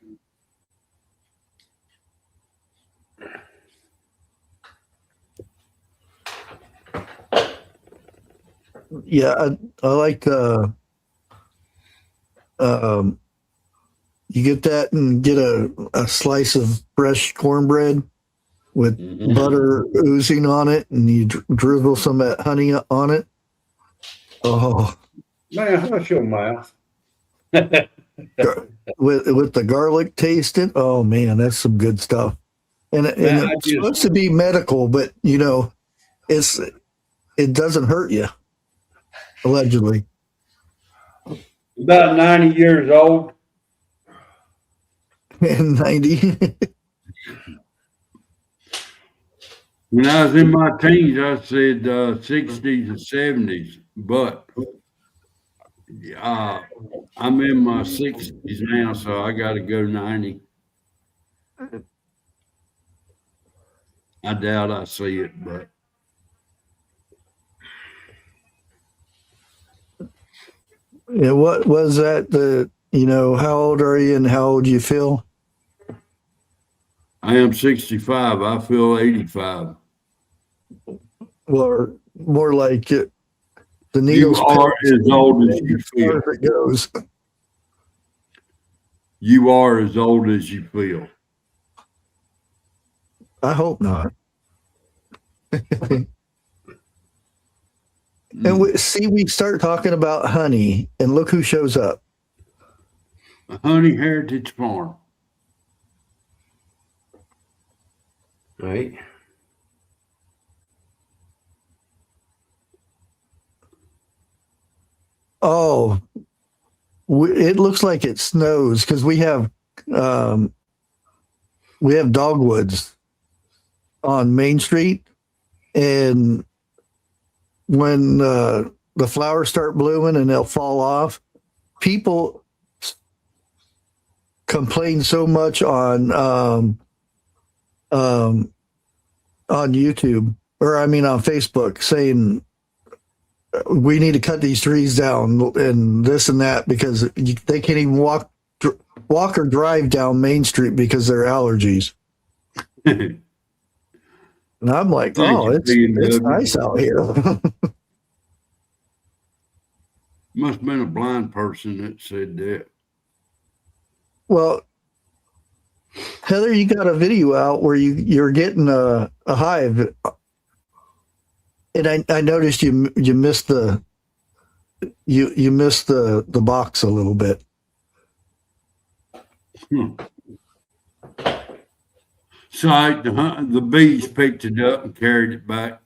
Yeah, I like you get that and get a slice of fresh cornbread with butter oozing on it, and you drizzle some of that honey on it. Oh Man, hush your mouth. with the garlic tasting. Oh man, that's some good stuff. And it's supposed to be medical, but it doesn't hurt you. Allegedly. About 90 years old. And 90. When I was in my teens, I said 60s and 70s, but I'm in my 60s now, so I got to go 90. I doubt I see it, but. Yeah, what was that? How old are you and how old do you feel? I am 65. I feel 85. Or more like it. The needle's you are as old as you feel. It goes. You are as old as you feel. I hope not. And we start talking about honey, and look who shows up. A Honey Heritage Farm. Right. Oh, it looks like it snows because we have dogwoods on Main Street, and when the flowers start blooming and they'll fall off, people complain so much on YouTube, or on Facebook, saying we need to cut these trees down and this and that because they can't even walk or drive down Main Street because of their allergies. And I'm like, oh, it's nice out here. Must have been a blind person that said that. Well, Heather, you got a video out where you're getting a hive, and I noticed you missed the box a little bit. So the bees picked it up and carried it back.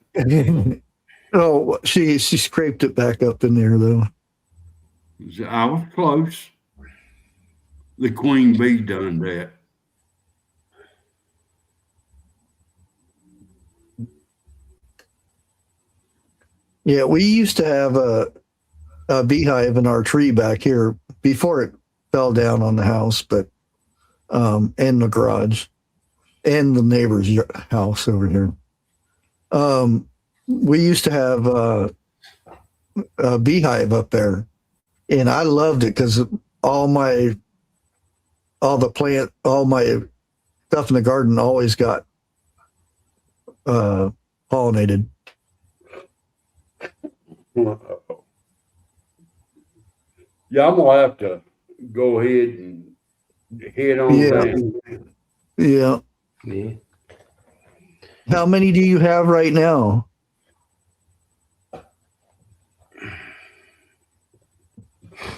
Oh, she scraped it back up in there though. I was close. The queen bee done that. Yeah, we used to have a beehive in our tree back here before it fell down on the house, but and the garage and the neighbor's house over here. We used to have a beehive up there, and I loved it because all my stuff in the garden always got pollinated. Yeah, I'm gonna have to go ahead and head on down. Yeah. Yeah. How many do you have right now?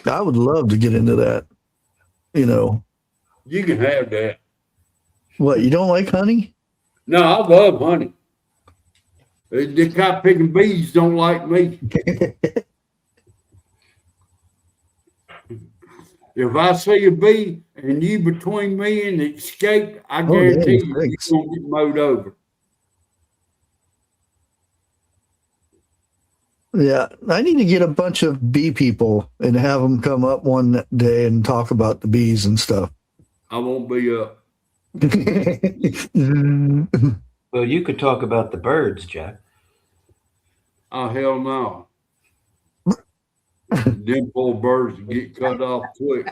I would love to get into that. You know, You can have that. what, you don't like honey? No, I love honey. The cotton picking bees don't like me. If I see a bee and you between me and the escape, I guarantee you, you're gonna get mowed over. Yeah, I need to get a bunch of bee people and have them come up one day and talk about the bees and stuff. I won't be up. Well, you could talk about the birds, Jack. Oh, hell no. Them poor birds get cut off quick.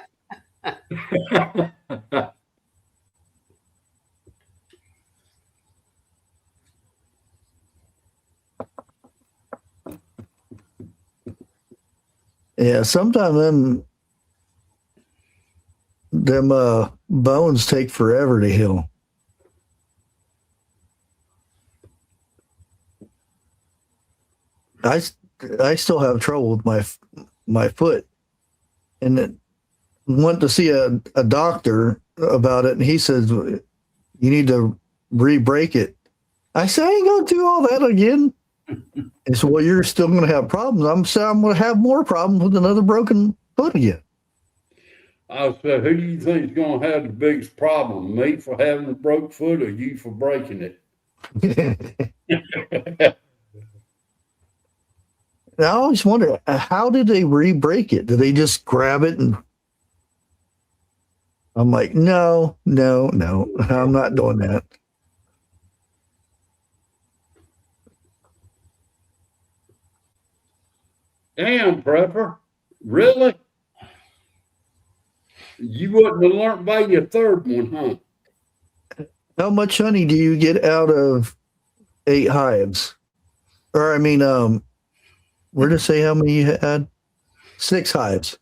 Yeah, sometimes them bones take forever to heal. I still have trouble with my foot, and it, went to see a doctor about it, and he says you need to re-break it. I said, I ain't gonna do all that again. He said, well, you're still gonna have problems. I'm gonna have more problems with another broken foot again. I said, who do you think is gonna have the biggest problem? Me for having a broke foot or you for breaking it? I always wonder, how did they re-break it? Did they just grab it and I'm like, no, I'm not doing that. Damn, Prepper. Really? You wouldn't have learned by your third one, huh? How much honey do you get out of 8 hives? Or, I mean, where to say how many you had? 6 hives.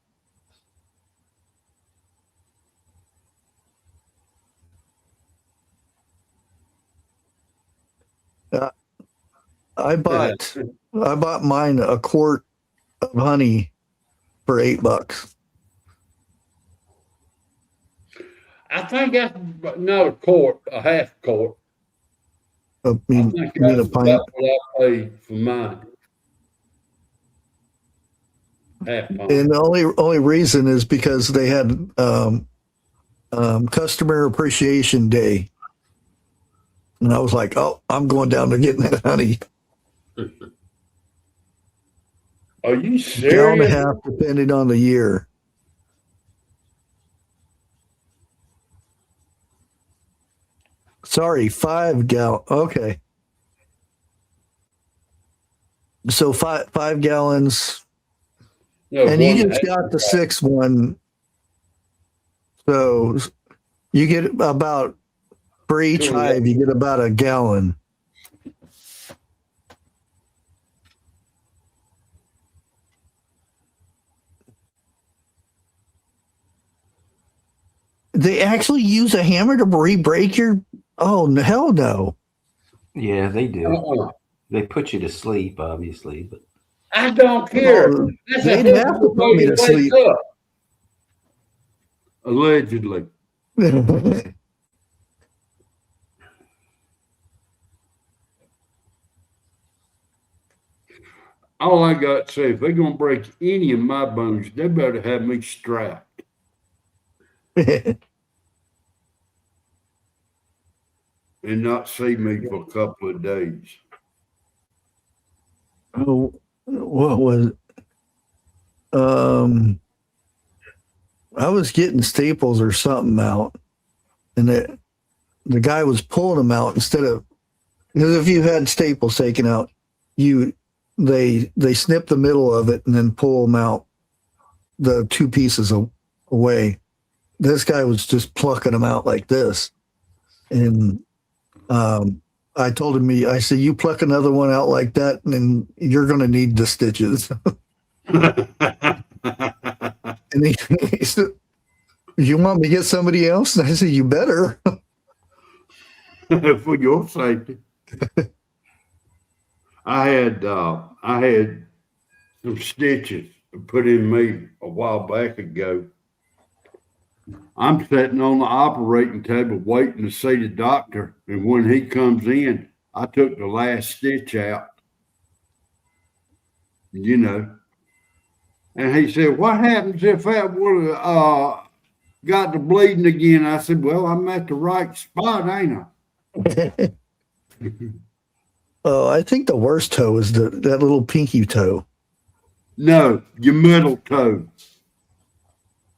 I bought mine a quart of honey for $8. I think that's not a quart, a half quart. I I mean think a that's pint. about what I paid for mine. Half pint. And the only reason is because they had customer appreciation day, and I was like, "Oh, I'm going down to getting that honey." Are you Gallon and a serious? half, depending on the year. Sorry, 5 gallon. Okay, so five gallons. No, And you one just half. got the 6th one. So you get about, for each Sure, hive, you get about a gallon. They actually use a hammer to re-break your, hell no. Yeah, they do. Uh-uh. They put you to sleep, obviously, but I don't care. Well, That's they'd a have to put me to way sleep. wake up. Allegedly. All I got to say, if they're going to break any of my bones, they better have me strapped. And not see me for a couple of days. Oh, what was it? I was getting staples or something out, and the guy was pulling them out instead of Because if you had staples taken out, they snip the middle of it and then pull them out, the two pieces away. This guy was just plucking them out like this, and I told him, I said, you pluck another one out like that, and then you're going to need the stitches. And he said, you want me to get somebody else? And I said, you better. For your safety. I had some stitches put in me a while back ago. I'm sitting on the operating table waiting to see the doctor, and when he comes in, I took the last stitch out. You know. And he said, what happens if that would have got to bleeding again? I said, well, I'm at the right spot, ain't I? Oh, I think the worst toe is that little pinky toe. No, your middle toe.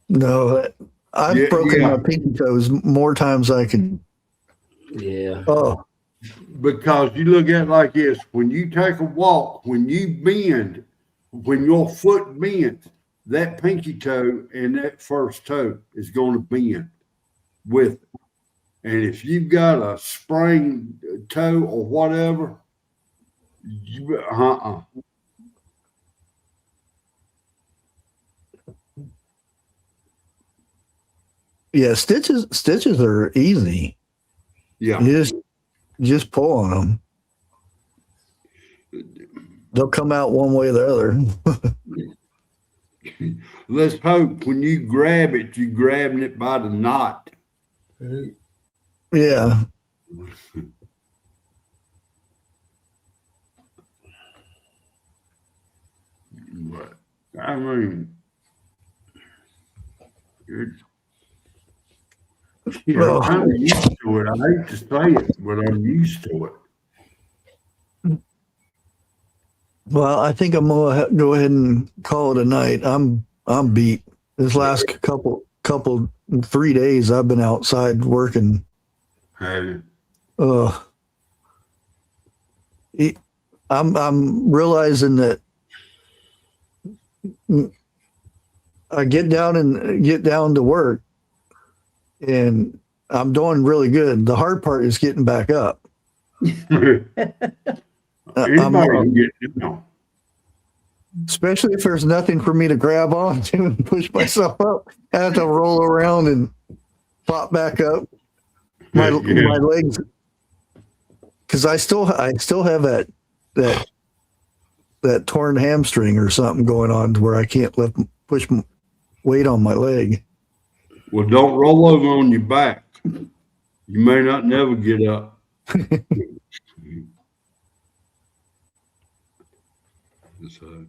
No, I've broken my pinky toes more times I can. Yeah. Oh. Because you look at it like this, when you take a walk, when you bend, when your foot bends, that pinky toe and that first toe is going to bend with it. And if you've got a sprained toe or whatever, Yeah, stitches are easy. Yeah. You just pull on them. They'll come out one way or the other. Let's hope when you grab it, you're grabbing it by the knot. Yeah. But I mean, I'm kind of used to it. I hate to say it, but I'm used to it. Well, I think I'm gonna go ahead and call it a night. I'm beat. This last couple 3 days I've been outside working. Hey. I'm realizing that I get down to work and I'm doing really good. The hard part is getting back up. Especially if there's nothing for me to grab onto and push myself up. I have to roll around and pop back up. My legs, because I still have that torn hamstring or something going on to where I can't push weight on my leg. Well, don't roll over on your back. You may not never get up. So,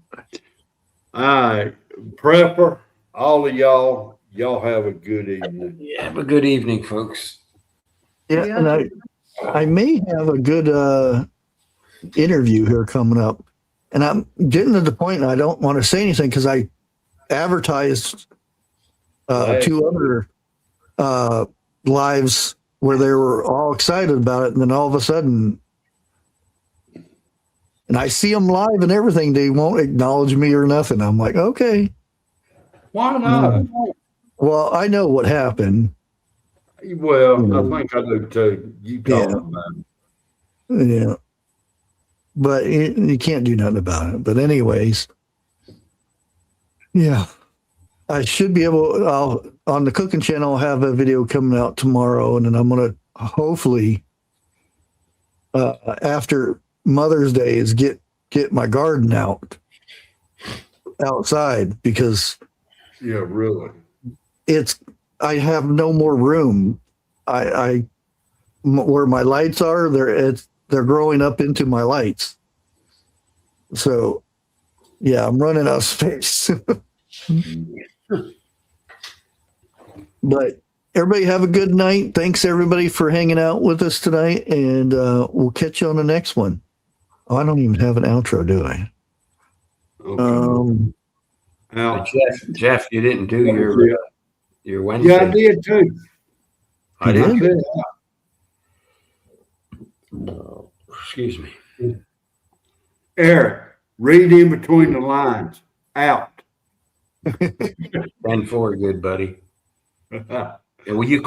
all right, Prepper, all of y'all have a good evening. Yeah, have a good evening, folks. Yeah, and I may have a good interview here coming up, and I'm getting to the point I don't want to say anything because I advertised two other lives where they were all excited about it, and then all of a sudden, and I see them live and everything, they won't acknowledge me or nothing. I'm like, okay. Why not? Well, I know what happened. Well, I think I do too. You talk about it. Yeah. But you can't do nothing about it. But anyways, yeah. I should be able, on the cooking channel, I'll have a video coming out tomorrow, and then I'm going to hopefully, after Mother's Day, is get my garden outside because really, I have no more room. I where my lights are, they're growing up into my lights. So yeah, I'm running out of space. But everybody have a good night. Thanks everybody for hanging out with us tonight, and we'll catch you on the next one. Oh, I don't even have an outro, do I? Okay. Jeff, you didn't do your Wednesday. Yeah, I did too. I did. Excuse me. Eric, read in between the lines. Out. 10-4, good buddy. And will you